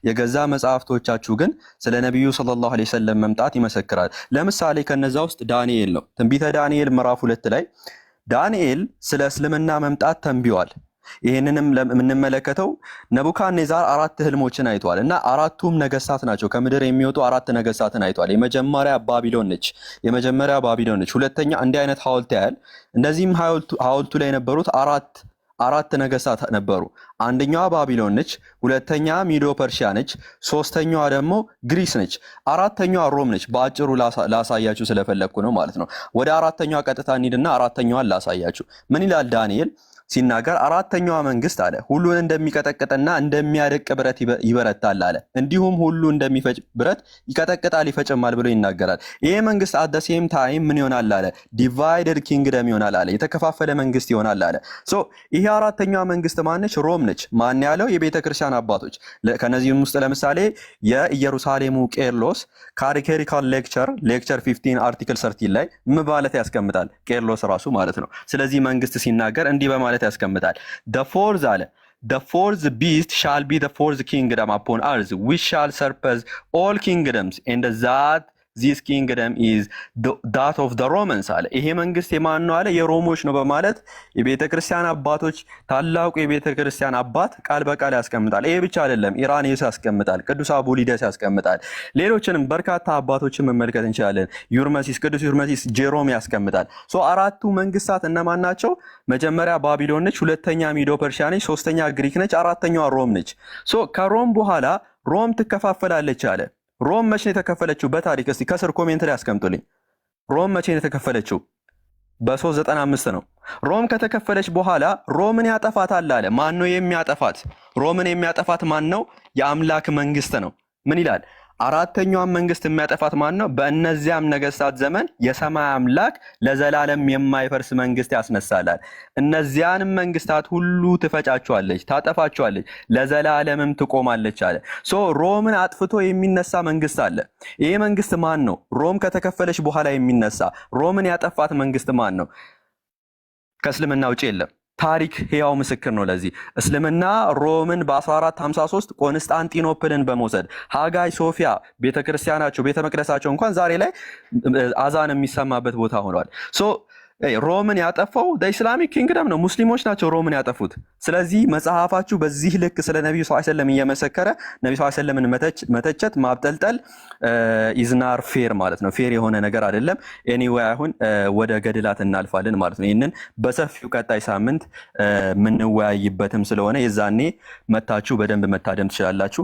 የገዛ መጽሐፍቶቻችሁ ግን ስለ ነብዩ ሰለላሁ ዐለይሂ ወሰለም መምጣት ይመሰክራል። ለምሳሌ ከነዛ ውስጥ ዳንኤል ነው። ትንቢተ ዳንኤል ምዕራፍ 2 ላይ ዳንኤል ስለ እስልምና መምጣት ተንብዮአል። ይህንንም የምንመለከተው ነቡካድኔዛር 4 ህልሞችን አይቷል እና 4ቱም ነገስታት ናቸው። ከምድር የሚወጡ 4 ነገስታትን አይቷል። የመጀመሪያ ባቢሎን ነች። ሁለተኛ እንዲህ አይነት ሐውልት ያያል። እነዚህም ሐውልቱ ላይ የነበሩት አራት ነገስታት ነበሩ። አንደኛዋ ባቢሎን ነች፣ ሁለተኛ ሚዶ ፐርሺያ ነች፣ ሶስተኛዋ ደግሞ ግሪስ ነች፣ አራተኛዋ ሮም ነች። በአጭሩ ላሳያችሁ ስለፈለግኩ ነው ማለት ነው። ወደ አራተኛዋ ቀጥታ እንሂድና አራተኛዋን ላሳያችሁ። ምን ይላል ዳንኤል ሲናገር? አራተኛዋ መንግስት አለ ሁሉን እንደሚቀጠቅጥና እንደሚያደቅ ብረት ይበረታል አለ። እንዲሁም ሁሉ እንደሚፈጭ ብረት ይቀጠቅጣል ይፈጭማል ብሎ ይናገራል። ይሄ መንግስት አት ዘ ሴም ታይም ምን ይሆናል አለ? ዲቫይደድ ኪንግደም ይሆናል አለ። የተከፋፈለ መንግስት ይሆናል አለ። ሶ ይሄ አራተኛዋ መንግስት ማነች? ሮም ነች። ማን ያለው? የቤተ ክርስቲያን አባቶች። ከነዚህም ውስጥ ለምሳሌ የኢየሩሳሌሙ ቄርሎስ ካቴኬሪካል ሌክቸር 15 አርቲክል 13 ላይ ምን ማለት ያስቀምጣል? ቄርሎስ ራሱ ማለት ነው። ስለዚህ መንግስት ሲናገር እንዲህ በማለት ያስቀምጣል። the fourth beast shall be the fourth kingdom upon earth which shall surpass all kingdoms and that this kingdom is that of the Romans አለ። ይሄ መንግስት የማን ነው አለ? የሮሞች ነው በማለት የቤተ ክርስቲያን አባቶች ታላቁ የቤተ ክርስቲያን አባት ቃል በቃል ያስቀምጣል። ይሄ ብቻ አይደለም፣ ኢራኔስ ያስቀምጣል፣ ቅዱስ አቡሊደስ ያስቀምጣል። ሌሎችንም በርካታ አባቶችን መመልከት እንችላለን። ቅዱስ ዩርመሲስ ጄሮም ያስቀምጣል። ሶ አራቱ መንግስታት እነማን ናቸው? መጀመሪያ ባቢሎን ነች፣ ሁለተኛ ሚዶ ፐርሺያ ነች፣ ሶስተኛ ግሪክ ነች፣ አራተኛዋ ሮም ነች። ሶ ከሮም በኋላ ሮም ትከፋፈላለች አለ። ሮም መቼ ነው የተከፈለችው? በታሪክ እስቲ ከስር ኮሜንት ላይ አስቀምጡልኝ። ሮም መቼ ነው የተከፈለችው? በ395 ነው። ሮም ከተከፈለች በኋላ ሮምን ያጠፋታል አለ። ማን ነው የሚያጠፋት? ሮምን የሚያጠፋት ማን ነው? የአምላክ መንግስት ነው። ምን ይላል? አራተኛዋን መንግስት የሚያጠፋት ማን ነው? በእነዚያም ነገስታት ዘመን የሰማይ አምላክ ለዘላለም የማይፈርስ መንግስት ያስነሳላል። እነዚያንም መንግስታት ሁሉ ትፈጫቸዋለች፣ ታጠፋቸዋለች፣ ለዘላለምም ትቆማለች አለ። ሶ ሮምን አጥፍቶ የሚነሳ መንግስት አለ። ይሄ መንግስት ማን ነው? ሮም ከተከፈለች በኋላ የሚነሳ ሮምን ያጠፋት መንግስት ማን ነው? ከእስልምና ውጭ የለም። ታሪክ ሕያው ምስክር ነው ለዚህ። እስልምና ሮምን በ1453 ቆንስጣንቲኖፕልን በመውሰድ ሃጋይ ሶፊያ ቤተክርስቲያናቸው ቤተ መቅደሳቸው እንኳን ዛሬ ላይ አዛን የሚሰማበት ቦታ ሆኗል። ሶ ሮምን ያጠፋው ኢስላሚክ ኪንግደም ነው። ሙስሊሞች ናቸው ሮምን ያጠፉት። ስለዚህ መጽሐፋችሁ በዚህ ልክ ስለ ነቢዩ ስ ሰለም እየመሰከረ ነቢ ስ ሰለምን መተቸት ማብጠልጠል ኢዝናር ፌር ማለት ነው። ፌር የሆነ ነገር አይደለም። ኤኒዌይ አሁን ወደ ገድላት እናልፋለን ማለት ነው። ይህንን በሰፊው ቀጣይ ሳምንት የምንወያይበትም ስለሆነ የዛኔ መታችሁ በደንብ መታደም ትችላላችሁ።